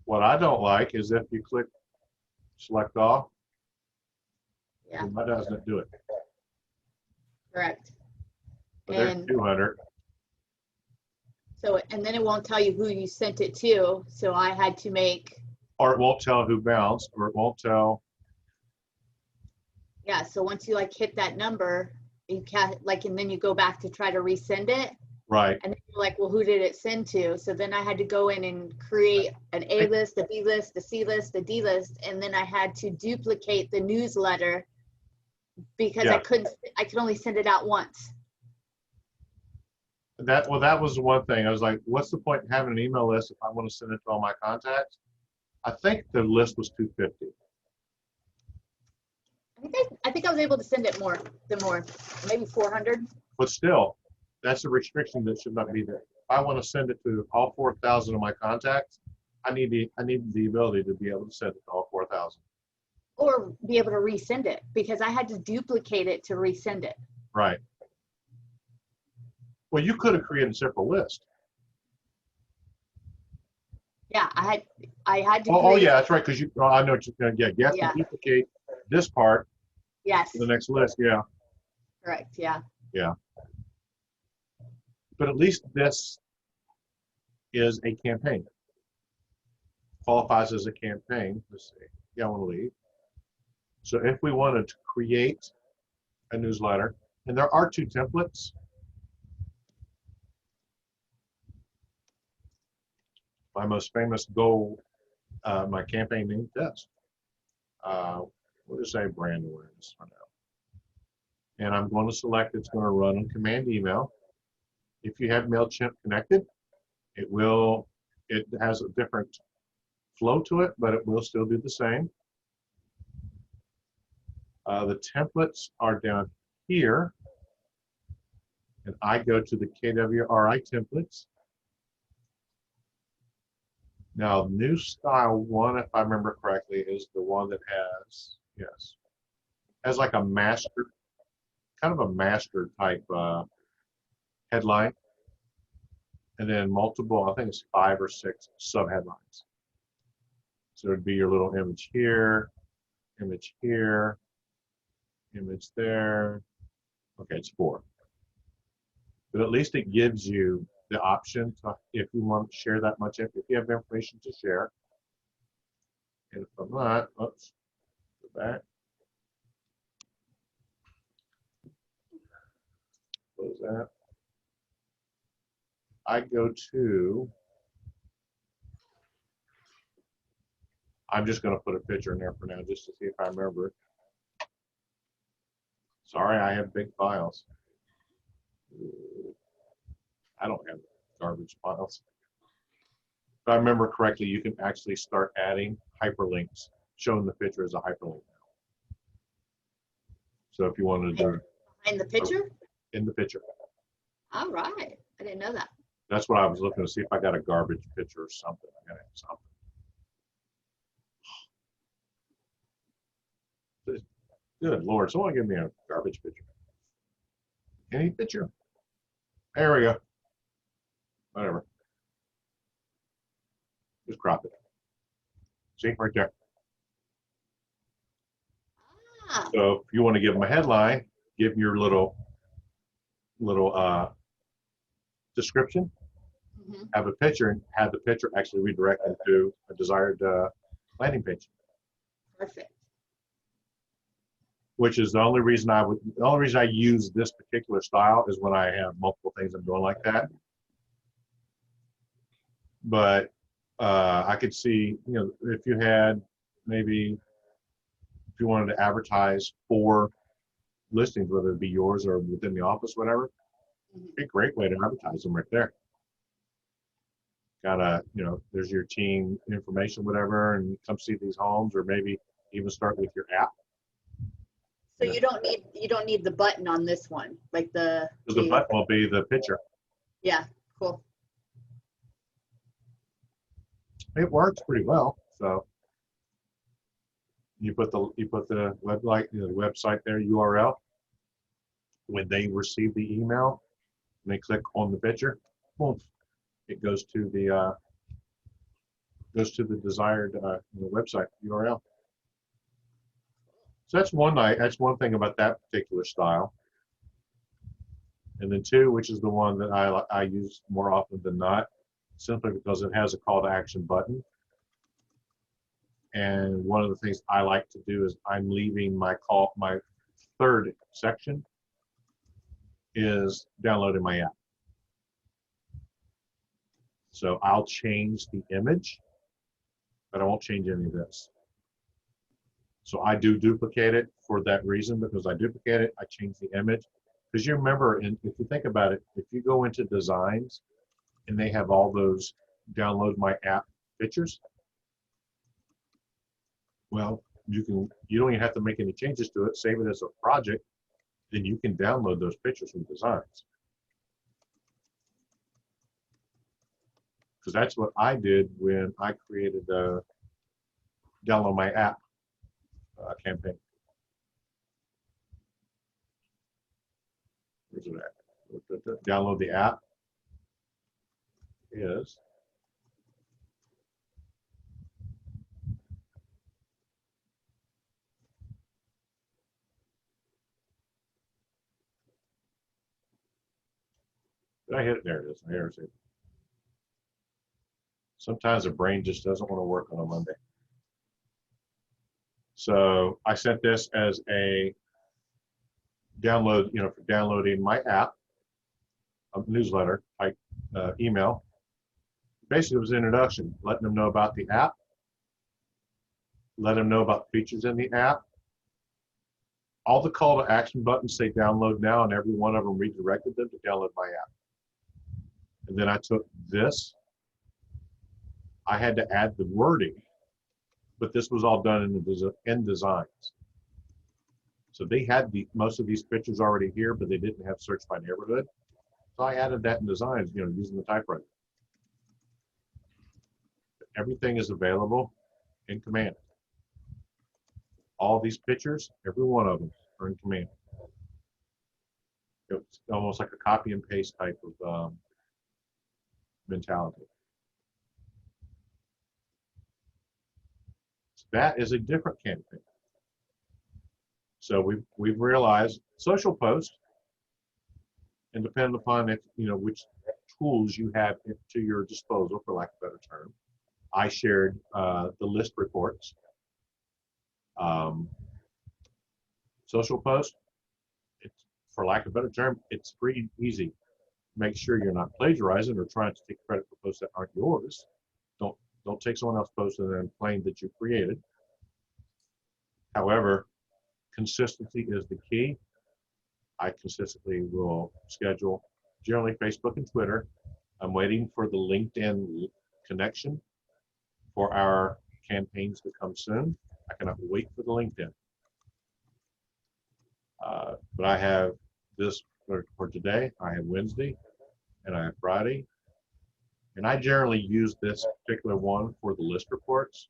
What I don't like is if you click select all, Yeah, why doesn't it do it? correct. But there's And 200. so, and then it won't tell you who you sent it to. So I had to make, Or it won't tell who bounced, or it won't tell. yeah. So once you like hit that number, you can't like, and then you go back to try to resend it. Right. And then you're like, well, who did it send to? So then I had to go in and create an A list, a B list, a C list, a D list. And then I had to duplicate the newsletter because Yeah. I could only send it out once. That was the one thing. I was like, what's the point in having an email list if I want to send it to all my contacts? I think the list was 250. I think I was able to send it more, maybe 400. But still, that's a restriction that should not be there. If I want to send it to all 4,000 of my contacts, I need the ability to be able to send it to all 4,000. Or be able to resend it because I had to duplicate it to resend it. Right. Well, you could have created a separate list. Yeah, I had to. Oh yeah, that's right. Because I know what you're going to get. You have Yeah. to duplicate this part Yes, to the next list. Yeah. correct. Yeah. But at least this is a campaign. Qualifies as a campaign. Let's see. Yeah, I want to leave. So if we wanted to create a newsletter, and there are 2 templates. My most famous goal, my campaign name test. We'll just say brand awareness for now. And I'm going to select it's going to run on command email. If you have MailChimp connected, it has a different flow to it, but it will still do the same. The templates are down here, and I go to the KWRI templates. Now, new style one, if I remember correctly, is the one that has, yes, has like a master, kind of a master type headline, and then multiple, I think it's 5 or 6 sub headlines. So it'd be your little image here, image here, image there. Okay, it's 4. But at least it gives you the option to, if you want to share that much, if you have information to share. And if I'm not, oops, go back. Close that. I go to, I'm just going to put a picture in there for now just to see if I remember it. Sorry, I have big files. I don't have garbage files. If I remember correctly, you can actually start adding hyperlinks, showing the picture as a hyperlink now. So if you wanted to do Behind the picture? in the picture, All right. I didn't know that. that's what I was looking to see if I got a garbage picture or something. I gotta have something. Good Lord, someone give me a garbage picture. Any picture. There we go. Whatever. Just crop it. See, right there. Ah, So if you want to give them a headline, give your little description, mhm. have a picture, and have the picture actually redirect them to a desired landing page. Perfect. Which is the only reason I use this particular style is when I have multiple things I'm doing like that. But I could see, you know, if you had maybe, if you wanted to advertise 4 listings, whether it be yours or within the office, whatever, it'd be a great way to advertise them right there. Gotta, you know, there's your team information, whatever, and come see these homes, or maybe even start with your app. So you don't need the button on this one, like the The button will be the picture. Yeah, cool. It works pretty well. So you put the website, you know, the website there, URL. When they receive the email, and they click on the picture, boom, it goes to the desired website URL. So that's one thing about that particular style. And then 2, which is the one that I use more often than not, simply because it has a call to action button. And one of the things I like to do is I'm leaving my 3rd section is downloading my app. So I'll change the image, but I won't change any of this. So I do duplicate it for that reason, because I duplicate it, I change the image. Because you remember, if you think about it, if you go into designs and they have all those download my app pictures, well, you don't even have to make any changes to it, save it as a project, then you can download those pictures from designs. Because that's what I did when I created the download my app campaign. Where's it at? Download the app is did I hit it? There it is. There's it. Sometimes the brain just doesn't want to work on a Monday. So I sent this as a download, you know, for downloading my app, a newsletter type email. Basically, it was an introduction, letting them know about the app, let them know about the features in the app. All the call to action buttons say download now, and every one of them redirected them to download my app. And then I took this. I had to add the wording, but this was all done in designs. So they had most of these pictures already here, but they didn't have search by neighborhood. So I added that in designs, using the typewriter. Everything is available in Command. All these pictures, every one of them are in Command. It's almost like a copy and paste type of mentality. So that is a different campaign. So we've realized social posts, and depending upon it, which tools you have to your disposal, for lack of a better term. I shared the list reports. Social post, it's, for lack of a better term, it's pretty easy. Make sure you're not plagiarizing or trying to take credit for posts that aren't yours. Don't take someone else's post and then claim that you created. However, consistency is the key. I consistently will schedule, generally Facebook and Twitter. I'm waiting for the LinkedIn connection for our campaigns to come soon. I cannot wait for the LinkedIn. But I have this for today. I have Wednesday and I have Friday. And I generally use this particular one for the list reports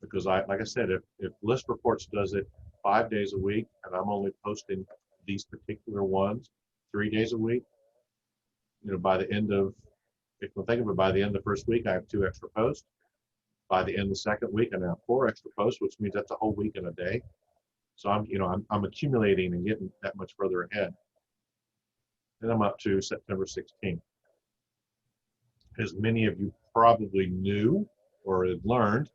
because like I said, if list reports does it 5 days a week and I'm only posting these particular ones 3 days a week, by the end of, if you think of it, by the end of the first week, I have 2 extra posts. By the end of the second week, I have 4 extra posts, which means that's a whole week in a day. So I'm accumulating and getting that much further ahead. And I'm up to September 16th. As many of you probably knew or had learned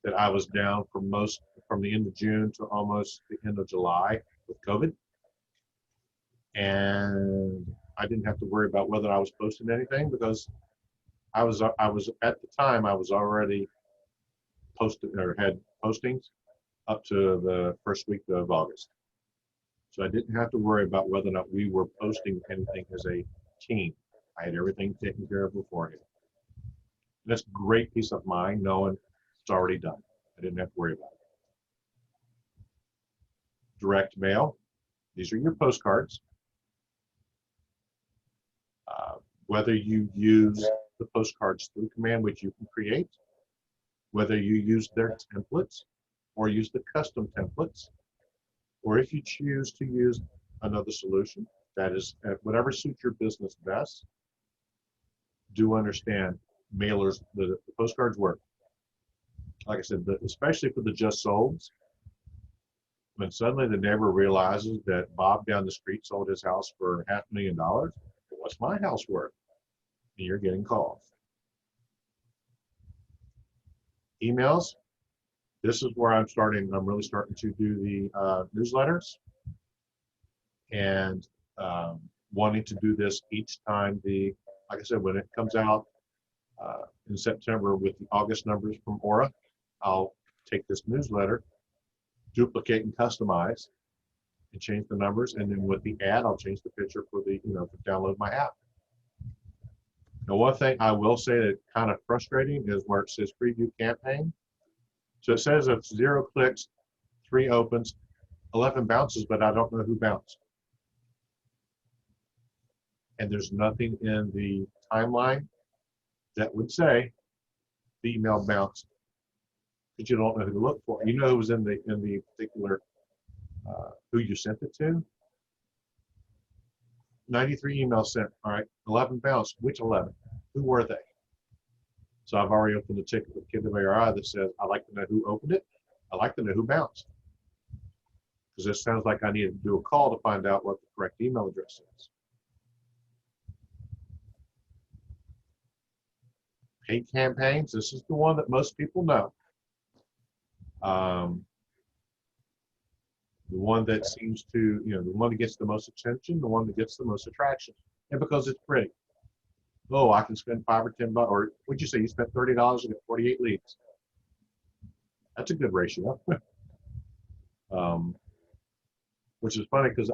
that I was down from the end of June to almost the end of July with COVID. And I didn't have to worry about whether I was posting anything because I was at the time I was already posted or had postings up to the first week of August. So I didn't have to worry about whether or not we were posting anything as a team. I had everything taken care of beforehand. And that's great peace of mind knowing it's already done. I didn't have to worry about it. Direct mail. These are your postcards. Whether you use the postcards through Command, which you can create, whether you use their templates or use the custom templates, or if you choose to use another solution, that is whatever suits your business best, do understand mailers, the postcards work. Like I said, especially for the just solds, when suddenly the neighbor realizes that Bob down the street sold his house for $500,000, what's my house worth? And you're getting calls. Emails. This is where I'm really starting to do the newsletters and wanting to do this each time like I said, when it comes out in September with the August numbers from Aura, I'll take this newsletter, duplicate and customize and change the numbers. And then with the ad, I'll change the picture for to download my app. Now, one thing I will say that's kind of frustrating is where it says preview campaign. So it says it's 0 clicks, 3 opens, 11 bounces, but I don't know who bounced. And there's nothing in the timeline that would say the email bounced, because you don't know who to look for. You know who was in the particular who you sent it to. 93 emails sent. All right, 11 bounced. Which 11? Who were they? So I've already opened a ticket with KidARI that says I'd like to know who opened it. I'd like to know who bounced. Because this sounds like I need to do a call to find out what the correct email address is. Paid campaigns. This is the one that most people know. The one that seems to, the one that gets the most attention, the one that gets the most attraction. And because it's pretty. Oh, I can spend $5 or $10, or what'd you say? You spent $30 and get 48 leads. That's a good ratio. Which is funny because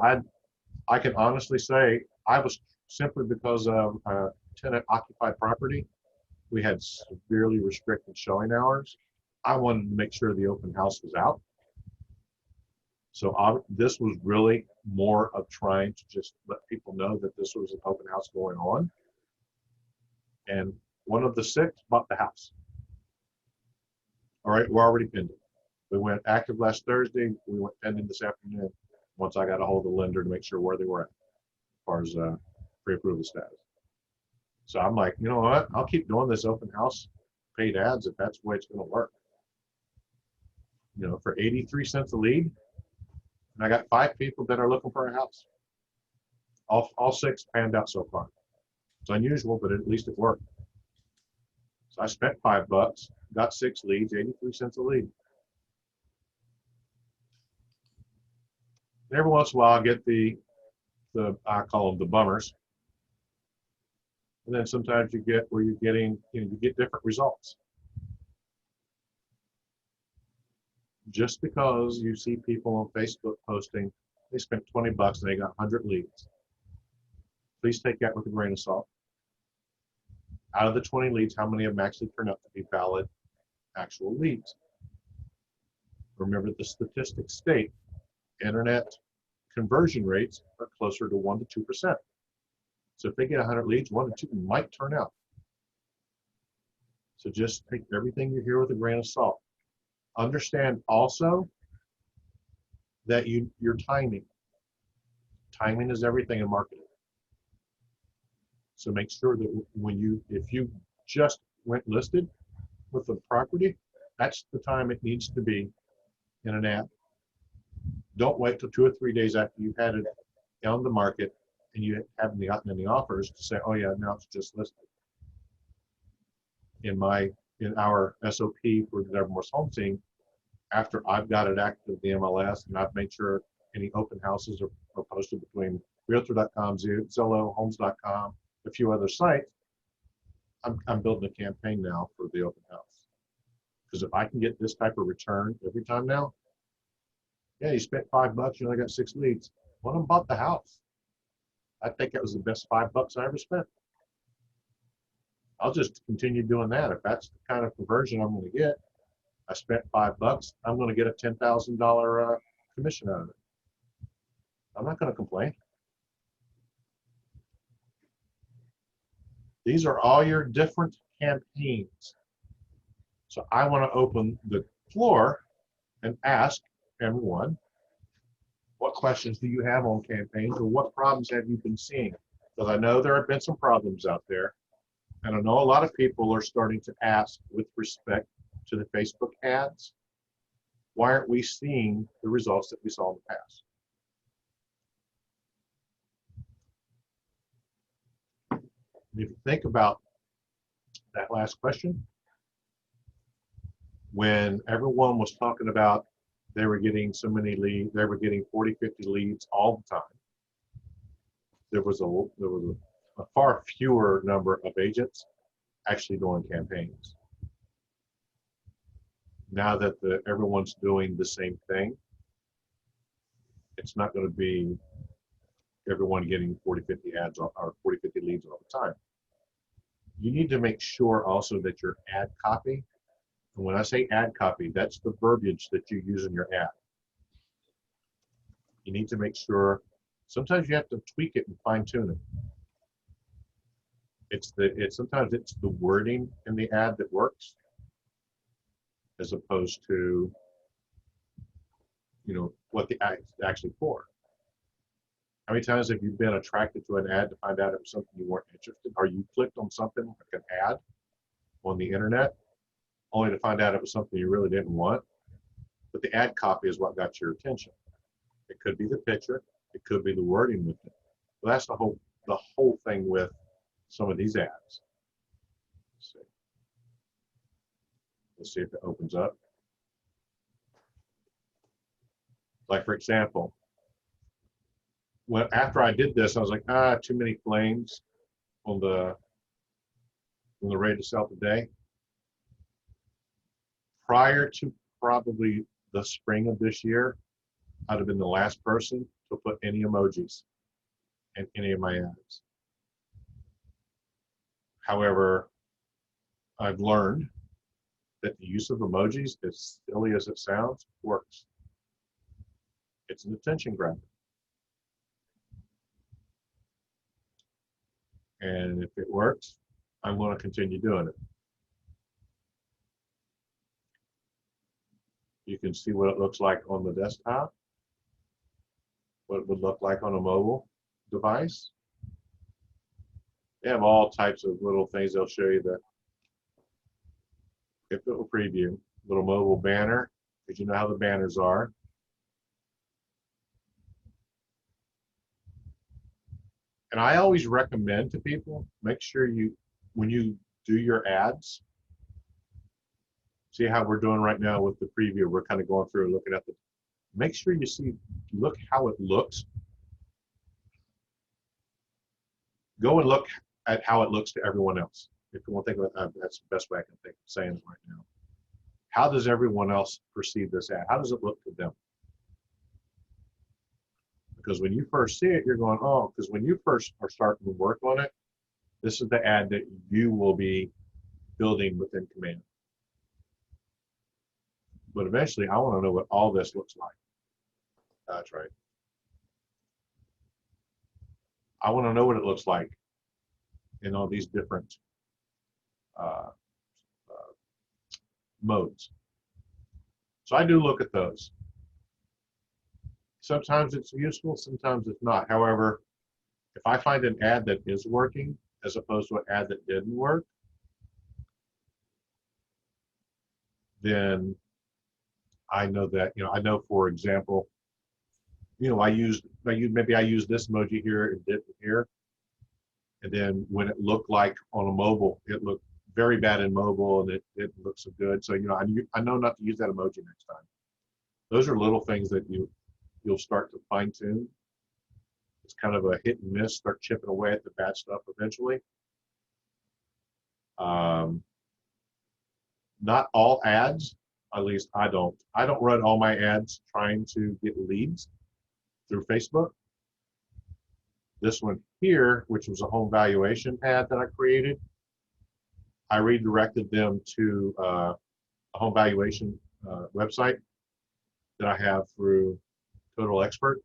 I can honestly say I was simply because of tenant occupied property. We had severely restricted showing hours. I wanted to make sure the open house was out. So this was really more of trying to just let people know that this was an open house going on. And one of the 6 bought the house. All right, we're already pending. We went active last Thursday. We went pending this afternoon once I got a hold of the lender to make sure where they were at as far as pre-approval status. So I'm like, you know what? I'll keep doing this open house paid ads if that's the way it's going to work. You know, for 83 cents a lead, and I got 5 people that are looking for a house. All 6 panned out so far. It's unusual, but at least it worked. So I spent $5, got 6 leads, 83 cents a lead. And every once in a while, I get the I call them the bummers. And then sometimes you get where you're getting, you get different results. Just because you see people on Facebook posting, they spent 20 bucks and they got 100 leads. Please take that with a grain of salt. Out of the 20 leads, how many of them actually turn out to be valid actual leads? Remember, the statistics state internet conversion rates are closer to 1 to 2%. So if they get 100 leads, 1 to 2 might turn out. So just take everything you hear with a grain of salt. Understand also that your timing is everything in marketing. So make sure that if you just went listed with the property, that's the time it needs to be in an ad. Don't wait till 2 or 3 days after you've had it on the market and you haven't gotten any offers to say, oh yeah, now it's just listed. In our SOP for the Nevermore's Home Team, after I've got it active the MLS and I've made sure any open houses are posted between Realtor.com, Zillow, Homes.com, a few other sites, I'm building a campaign now for the open house. Because if I can get this type of return every time now, yeah, you spent $5, you only got 6 leads. One of them bought the house. I think that was the best $5 I ever spent. I'll just continue doing that. If that's the kind of conversion I'm going to get, I spent $5, I'm going to get a $10,000 commission out of it. I'm not going to complain. These are all your different campaigns. So I want to open the floor and ask everyone, what questions do you have on campaigns, or what problems have you been seeing? Because I know there have been some problems out there, and I know a lot of people are starting to ask with respect to the Facebook ads, why aren't we seeing the results that we saw in the past? If you think about that last question, when everyone was talking about they were getting so many leads, they were getting 40, 50 leads all the time, there was a far fewer number of agents actually doing campaigns. Now that everyone's doing the same thing, it's not going to be everyone getting 40, 50 ads or 40, 50 leads all the time. You need to make sure also that your ad copy, and when I say ad copy, that's the verbiage that you use in your ad. You need to make sure, sometimes you have to tweak it and fine tune it. Sometimes it's the wording in the ad that works, as opposed to, what the ad is actually for. How many times have you been attracted to an ad to find out it was something you weren't interested in? Or you clicked on something like an ad on the internet, only to find out it was something you really didn't want? But the ad copy is what got your attention. It could be the picture, it could be the wording with it. But that's the whole thing with some of these ads. Let's see if it opens up. Like, for example, after I did this, I was like, too many flames on the ready to sell today. Prior to probably the spring of this year, I'd have been the last person to put any emojis in any of my ads. However, I've learned that the use of emojis, as silly as it sounds, works. It's an attention grabber. And if it works, I'm going to continue doing it. You can see what it looks like on the desktop, what it would look like on a mobile device. They have all types of little things they'll show you that if it will preview, little mobile banner, because you know how the banners are. And I always recommend to people, make sure you, when you do your ads, see how we're doing right now with the preview. We're kind of going through and looking at the, make sure you see, look how it looks. Go and look at how it looks to everyone else. If you want to think about that, that's the best way I can think of saying it right now. How does everyone else perceive this ad? How does it look to them? Because when you first see it, you're going, oh, because when you first are starting to work on it, this is the ad that you will be building within Command. But eventually, I want to know what all this looks like. That's right. I want to know what it looks like in all these different modes. So I do look at those. Sometimes it's useful, sometimes it's not. However, if I find an ad that is working as opposed to an ad that didn't work, then I know that, you know, I know, for example, you know, maybe I used this emoji here and didn't here. And then when it looked like on a mobile, it looked very bad in mobile and it didn't look so good. So, you know, I know not to use that emoji next time. Those are little things that you'll start to fine tune. It's kind of a hit and miss, start chipping away at the bad stuff eventually. Not all ads, at least I don't run all my ads trying to get leads through Facebook. This one here, which was a home valuation ad that I created, I redirected them to a home valuation website that I have through Total Expert.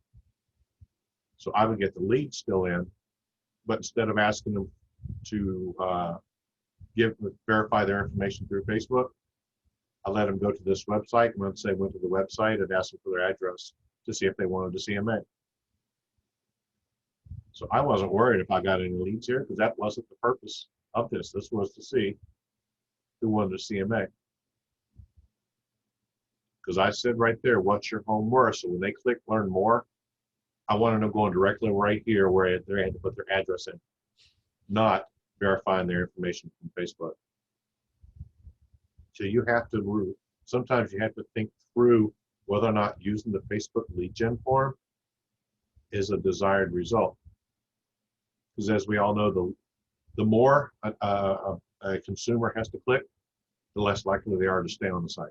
So I would get the lead still in, but instead of asking them to verify their information through Facebook, I let them go to this website. And once they went to the website, I'd ask them for their address to see if they wanted to CMA. So I wasn't worried if I got any leads here, because that wasn't the purpose of this. This was to see who wanted to CMA. Because I said right there, what's your home worth? So when they click learn more, I wanted them going directly right here where they had to put their address in, not verifying their information from Facebook. So you have to, sometimes you have to think through whether or not using the Facebook lead gen form is a desired result. Because as we all know, the more a consumer has to click, the less likely they are to stay on the site.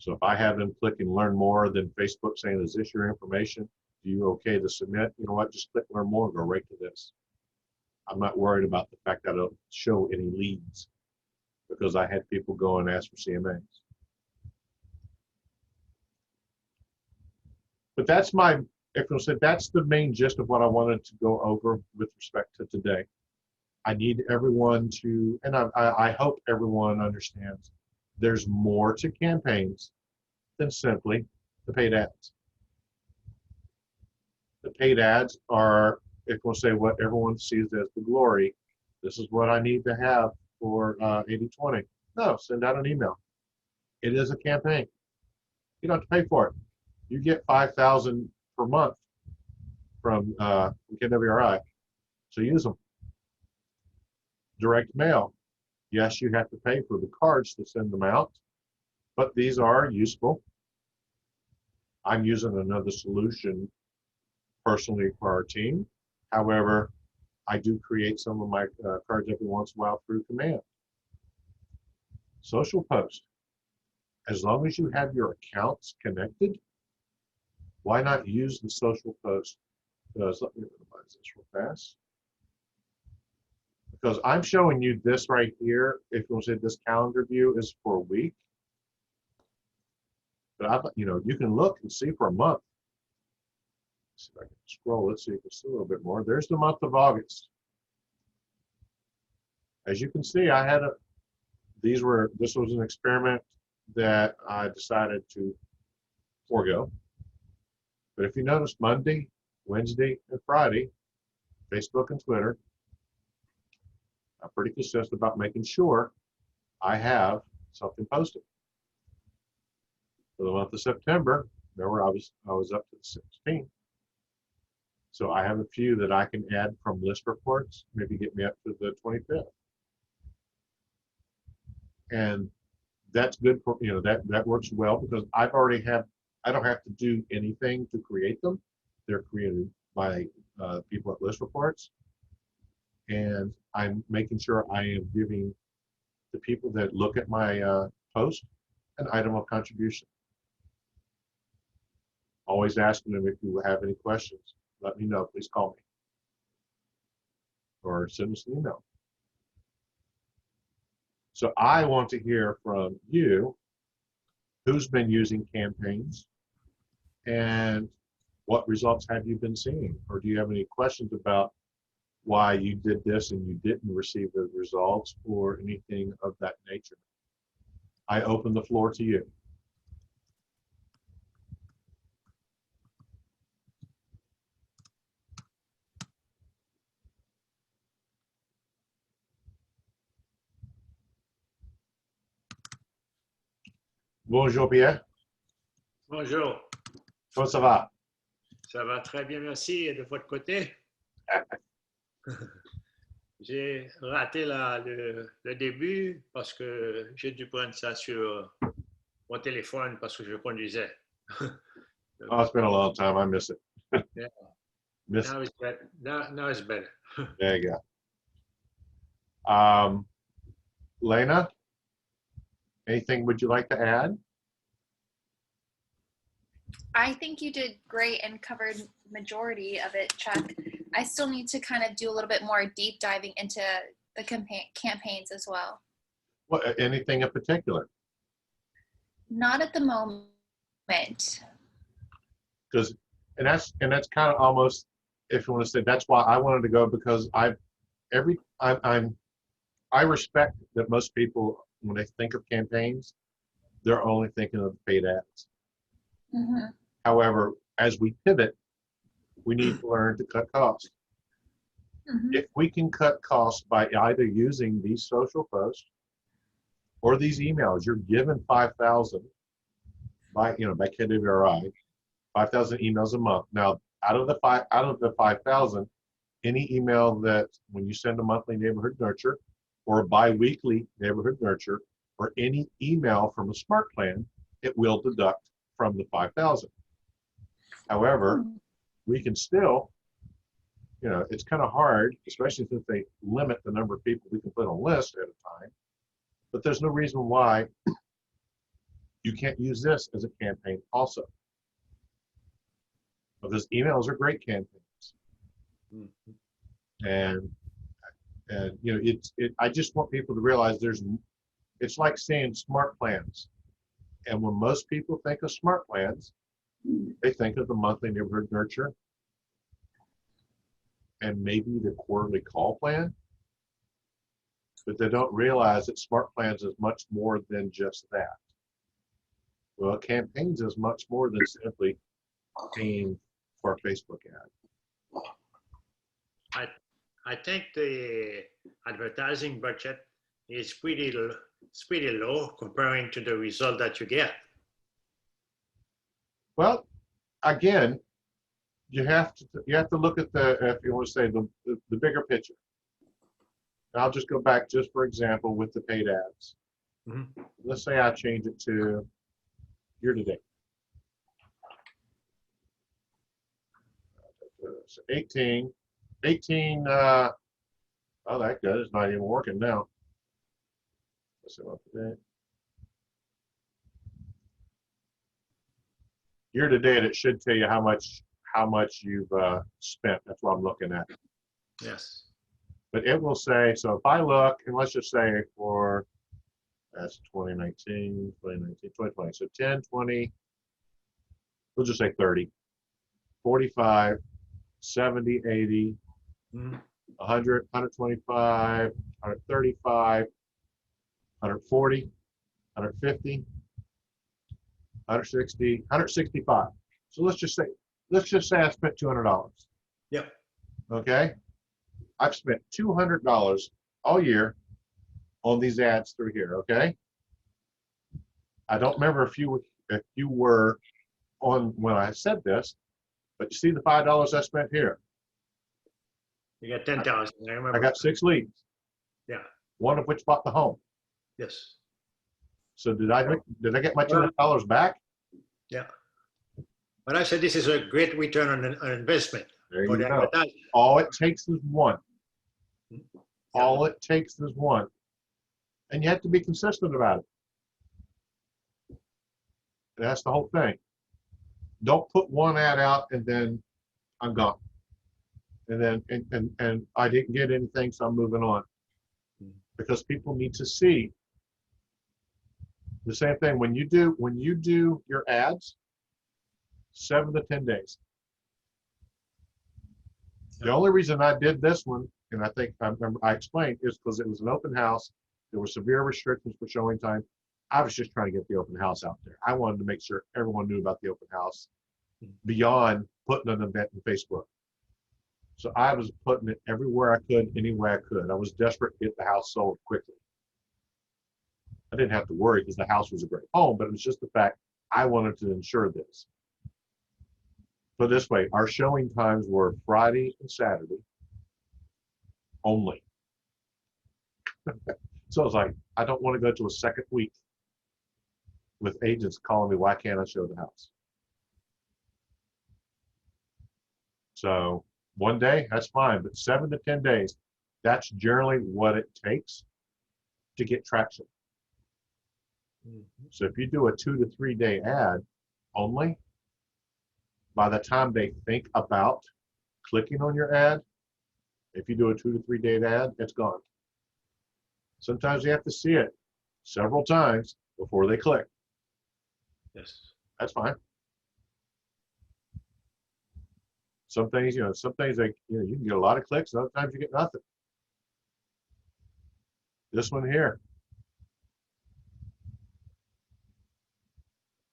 So if I have them click and learn more, then Facebook saying, is this your information? Do you okay to submit? You know what, just click learn more and go right to this. I'm not worried about the fact that I don't show any leads because I had people go and ask for CMAs. But that's my, if you'll say, that's the main gist of what I wanted to go over with respect to today. I need everyone to, and I hope everyone understands, there's more to campaigns than simply the paid ads. The paid ads are, if we'll say, what everyone sees as the glory. This is what I need to have for 80/20. No, send out an email. It is a campaign. You don't have to pay for it. You get 5,000 per month from KWRI, so use them. Direct mail. Yes, you have to pay for the cards to send them out, but these are useful. I'm using another solution personally for our team. However, I do create some of my cards every once in a while through Command. Social post. As long as you have your accounts connected, why not use the social post? Because let me minimize this real fast. Because I'm showing you this right here. If you'll say this calendar view is for a week. But you can look and see for a month. Let's see if I can scroll. Let's see if it's a little bit more. There's the month of August. As you can see, this was an experiment that I decided to forego. But if you notice, Monday, Wednesday, and Friday, Facebook and Twitter, I'm pretty consistent about making sure I have something posted. For the month of September, remember I was up to the 16th. So I have a few that I can add from list reports, maybe get me up to the 25th. And that's good for, that works well because I don't have to do anything to create them. They're created by people at list reports. And I'm making sure I am giving the people that look at my post an item of contribution. Always asking them if you have any questions. Let me know. Please call me or send us an email. So I want to hear from you who's been using campaigns and what results have you been seeing? Or do you have any questions about why you did this and you didn't receive the results or anything of that nature? I open the floor to you. Bonjour Pierre, Bonjour, comment ça va? ça va très bien, merci. Et de votre côté? J'ai raté le début parce que j'ai dû prendre ça sur mon téléphone parce que je conduisais. Oh, it's been a long time. I miss it. Yeah. Miss Now it's better. Now it's better. There you go. Lena, anything would you like to add? I think you did great and covered majority of it, Chuck. I still need to kind of do a little bit more deep diving into the campaigns as well. What, anything in particular? Not at the moment. Because that's kind of almost, if you want to say, that's why I wanted to go, because I respect that most people, when they think of campaigns, they're only thinking of paid ads. Mm-hmm. However, as we pivot, we need to learn to cut costs. Mm-hmm. If we can cut costs by either using these social posts or these emails, you're given 5,000 by KWRI, 5,000 emails a month. Now, out of the 5,000, any email that when you send a monthly neighborhood nurture or a bi-weekly neighborhood nurture or any email from a smart plan, it will deduct from the 5,000. However, we can still, it's kind of hard, especially since they limit the number of people we can put on list at a time. But there's no reason why you can't use this as a campaign also. Because emails are great campaigns. And I just want people to realize it's like saying smart plans. And when most people think of smart plans, they think of the monthly neighborhood nurture and maybe the quarterly call plan, but they don't realize that smart plans is much more than just that. Well, campaigns is much more than simply paying for a Facebook ad. I think the advertising budget is pretty low comparing to the result that you get. Well, again, you have to look at if you want to say the bigger picture. And I'll just go back just for example with the paid ads. Mm-hmm. Let's say I change it to year to date. So 18, oh, that good. It's not even working now. Let's see what today. Year to date, it should tell you how much you've spent. That's what I'm looking at. Yes. But it will say, so if I look, and let's just say that's 2019, 2020. So 10, 20, we'll just say 30, 45, 70, 80, Mhm. 100, 125, 135, 140, 150, 160, 165. So let's just say I spent $200. Yep. Okay. I've spent $200 all year on these ads through here. Okay. I don't remember if you were on when I said this, but you see the $5 I spent here. You got 10,000. I remember. I got 6 leads. Yeah. One of which bought the home. Yes. So did I get my $200 back? Yeah. But I said this is a great return on investment There for you the go. advertising. All it takes is one. Yeah. All it takes is one. And you have to be consistent about it. And that's the whole thing. Don't put one ad out and then I'm gone. And then and I didn't get anything, so I'm moving on. Because people need to see the same thing. When you do your ads, 7 to 10 days. The only reason I did this one, and I think I remember I explained, is because it was an open house. There were severe restrictions for showing time. I was just trying to get the open house out there. I wanted to make sure everyone knew about the open house beyond putting an event on Facebook. So I was putting it everywhere I could, any way I could. I was desperate to get the house sold quickly. I didn't have to worry because the house was a great home, but it was just the fact I wanted to ensure this. Put it this way, our showing times were Friday and Saturday only. So I was like, I don't want to go to a second week with agents calling me, why can't I show the house? So one day, that's fine, but 7 to 10 days, that's generally what it takes to get traction. So if you do a 2 to 3 day ad only, by the time they think about clicking on your ad, if you do a 2 to 3 day ad, it's gone. Sometimes you have to see it several times before they click. Yes. That's fine. Some things, like, you can get a lot of clicks, and other times you get nothing. This one here,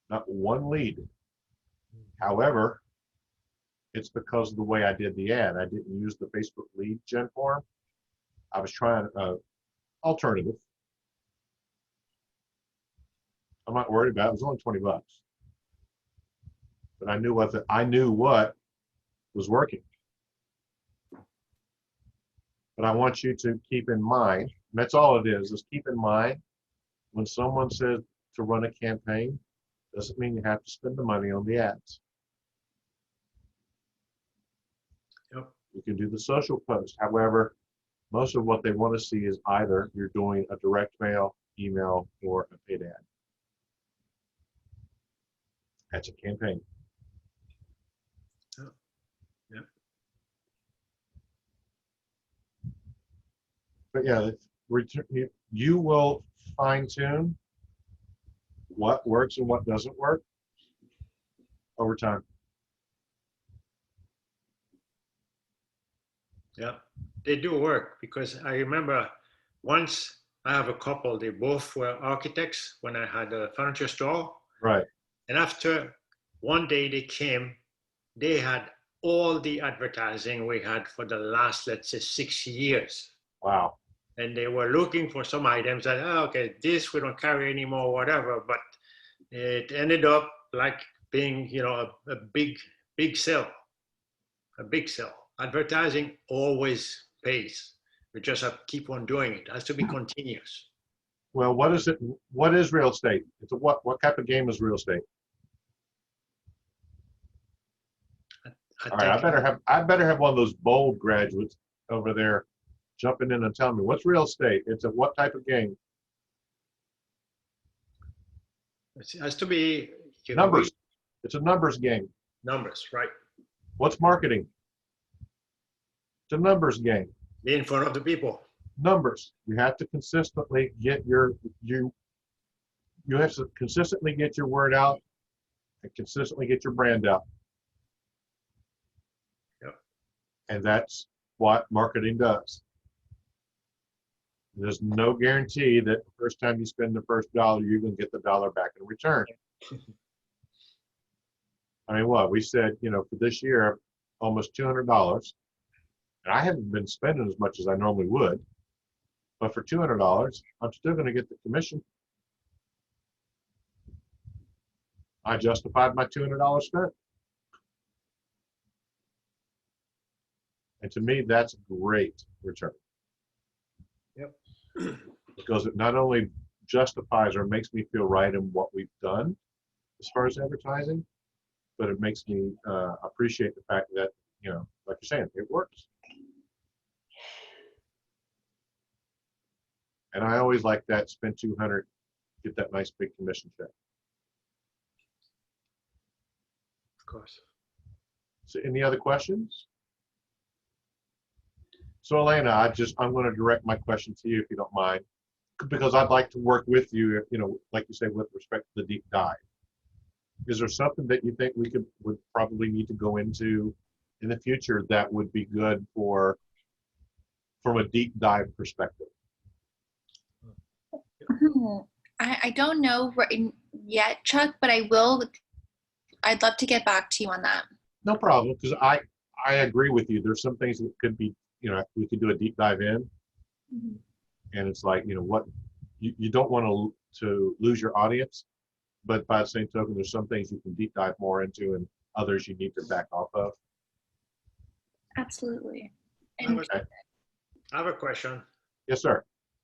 not one lead. However, it's because of the way I did the ad. I didn't use the Facebook lead gen form. I was trying alternative. I'm not worried about it. It was only 20 bucks. But I knew what was working. But I want you to keep in mind, and that's all it is keep in mind when someone says to run a campaign, doesn't mean you have to spend the money on the ads. Yep. You can do the social post. However, most of what they want to see is either you're doing a direct mail, email, or a paid ad. That's a campaign. Oh, yeah. But yeah, you will fine tune what works and what doesn't work over time. Yeah, they do work because I remember once I have a couple, they both were architects when I had a furniture store. Right. And after one day they came, they had all the advertising we had for the last, let's say, 6 years. Wow. And they were looking for some items that, okay, this we don't carry anymore, whatever. But it ended up like being, a big sell, a big sell. Advertising always pays. We just have to keep on doing it. It has to be continuous. Well, what is it? What is real estate? It's a what type of game is real estate? All right, I better have one of those bold graduates over there jumping in and telling me what's real estate. It's a what type of game? It has to be Numbers. It's a numbers game. Numbers, right? What's marketing? It's a numbers game. Be in front of the people. Numbers. You have to consistently get you have to consistently get your word out and consistently get your brand out. Yep. And that's what marketing does. There's no guarantee that the first time you spend the first dollar, you're going to get the dollar back in return. I mean, what we said, you know, for this year, almost $200, and I haven't been spending as much as I normally would, but for $200, I'm still going to get the commission. I justified my $200 spent. And to me, that's a great return. Yep. Because it not only justifies or makes me feel right in what we've done as far as advertising, but it makes me appreciate the fact that, you know, like you're saying, it works. And I always like that, spend 200, get that nice big commission check. Of course. So any other questions? So Elena, I'm going to direct my question to you if you don't mind, because I'd like to work with you, you know, like you say, with respect to the deep dive. Is there something that you think we would probably need to go into in the future that would be good from a deep dive perspective? I don't know yet, Chuck, but I'd love to get back to you on that. No problem, because I agree with you. There's some things that could be, you know, we could do a deep dive in, and it's like, you know, what you don't want to lose your audience, but by the same token, there's some things you can deep dive more into, and others you need to back off of. Absolutely. I And have a question. Yes, sir.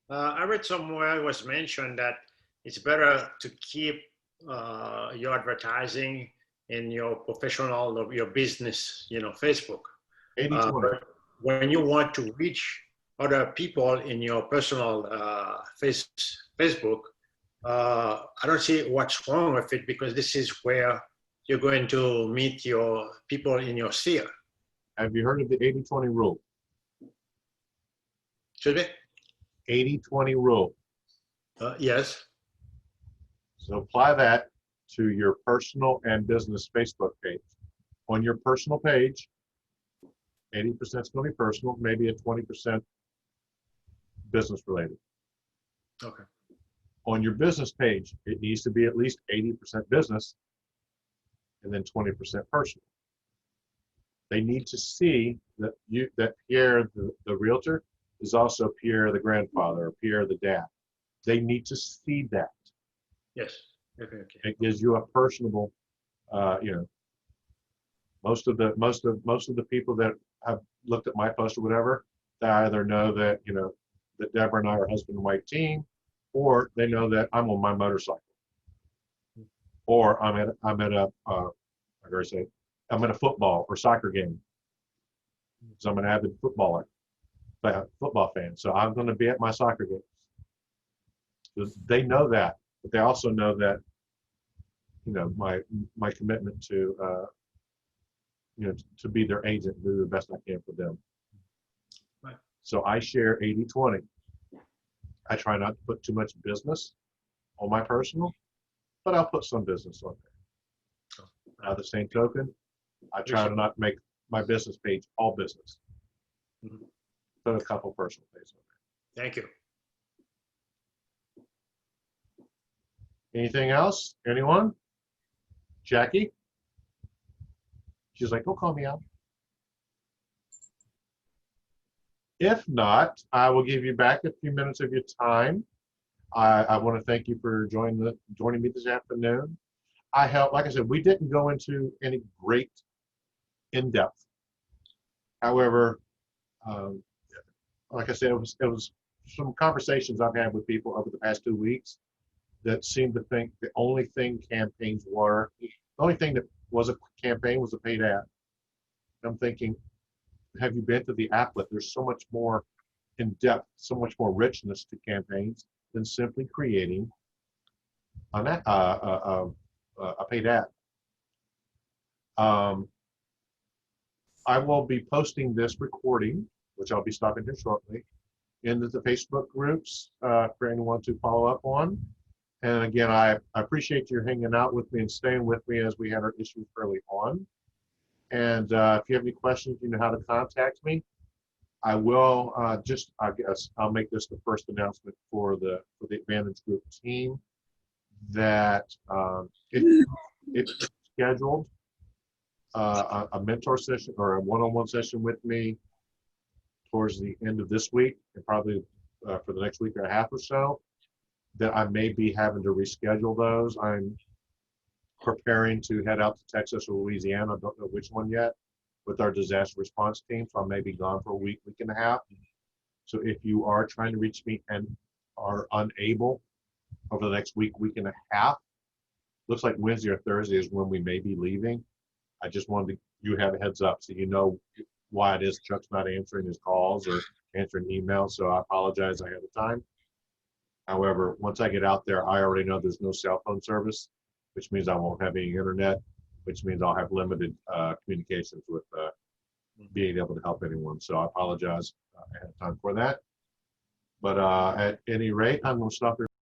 I read somewhere it was mentioned that it's better to keep your advertising in your professional or your business, you know, Facebook. 80/20. When you want to reach other people in your personal Facebook, I don't see what's wrong with it, because this is where you're going to meet your people in your sphere. Have you heard of the 80/20 rule? Should we? 80/20 rule. Yes. So apply that to your personal and business Facebook page. On your personal page, 80% is going to be personal, maybe a 20% business related. Okay. On your business page, it needs to be at least 80% business and then 20% personal. They need to see that Pierre, the realtor, is also Pierre, the grandfather, or Pierre, the dad. They need to see that. Yes. Okay. It gives you a personable, you know, most of the people that have looked at my post or whatever, they either know that, you know, that Deborah and I are husband and wife team, or they know that I'm on my motorcycle, or I'm at a football or soccer game. So I'm an avid football fan. So I'm going to be at my soccer games. So they know that, but they also know that, you know, my commitment to, you know, to be their agent and do the best I can for them. Right. So I share 80/20. I try not to put too much business on my personal, but I'll put some business on there. By the same token, I try to not make my business page all business. Put a couple personal pages on there. Thank you. Anything else? Anyone? Jackie? She's like, don't call me out. If not, I will give you back a few minutes of your time. I want to thank you for joining me this afternoon. Like I said, we didn't go into any great in-depth. However, like I said, it was some conversations I've had with people over the past 2 weeks that seem to think the only thing campaigns were, the only thing that was a campaign was a paid ad. I'm thinking, have you been to the applet? There's so much more in depth, so much more richness to campaigns than simply creating a paid ad. I will be posting this recording, which I'll be stopping here shortly, into the Facebook groups for anyone to follow up on. And again, I appreciate you hanging out with me and staying with me as we had our issues early on. And if you have any questions, you know how to contact me. I will I guess I'll make this the first announcement for the Advantage Group team that it's scheduled a mentor session or a one-on-one session with me towards the end of this week, and probably for the next week or a half or so, that I may be having to reschedule those. I'm preparing to head out to Texas or Louisiana. I don't know which one yet, with our disaster response team. So I may be gone for a week, week and a half. So if you are trying to reach me and are unable over the next week, week and a half, looks like Wednesday or Thursday is when we may be leaving. I just wanted you have a heads up so you know why it is Chuck's not answering his calls or answering emails. So I apologize ahead of time. However, once I get out there, I already know there's no cell phone service, which means I won't have any internet, which means I'll have limited communications with being able to help anyone. So I apologize ahead of time for that. But at any rate, I'm going to stop here.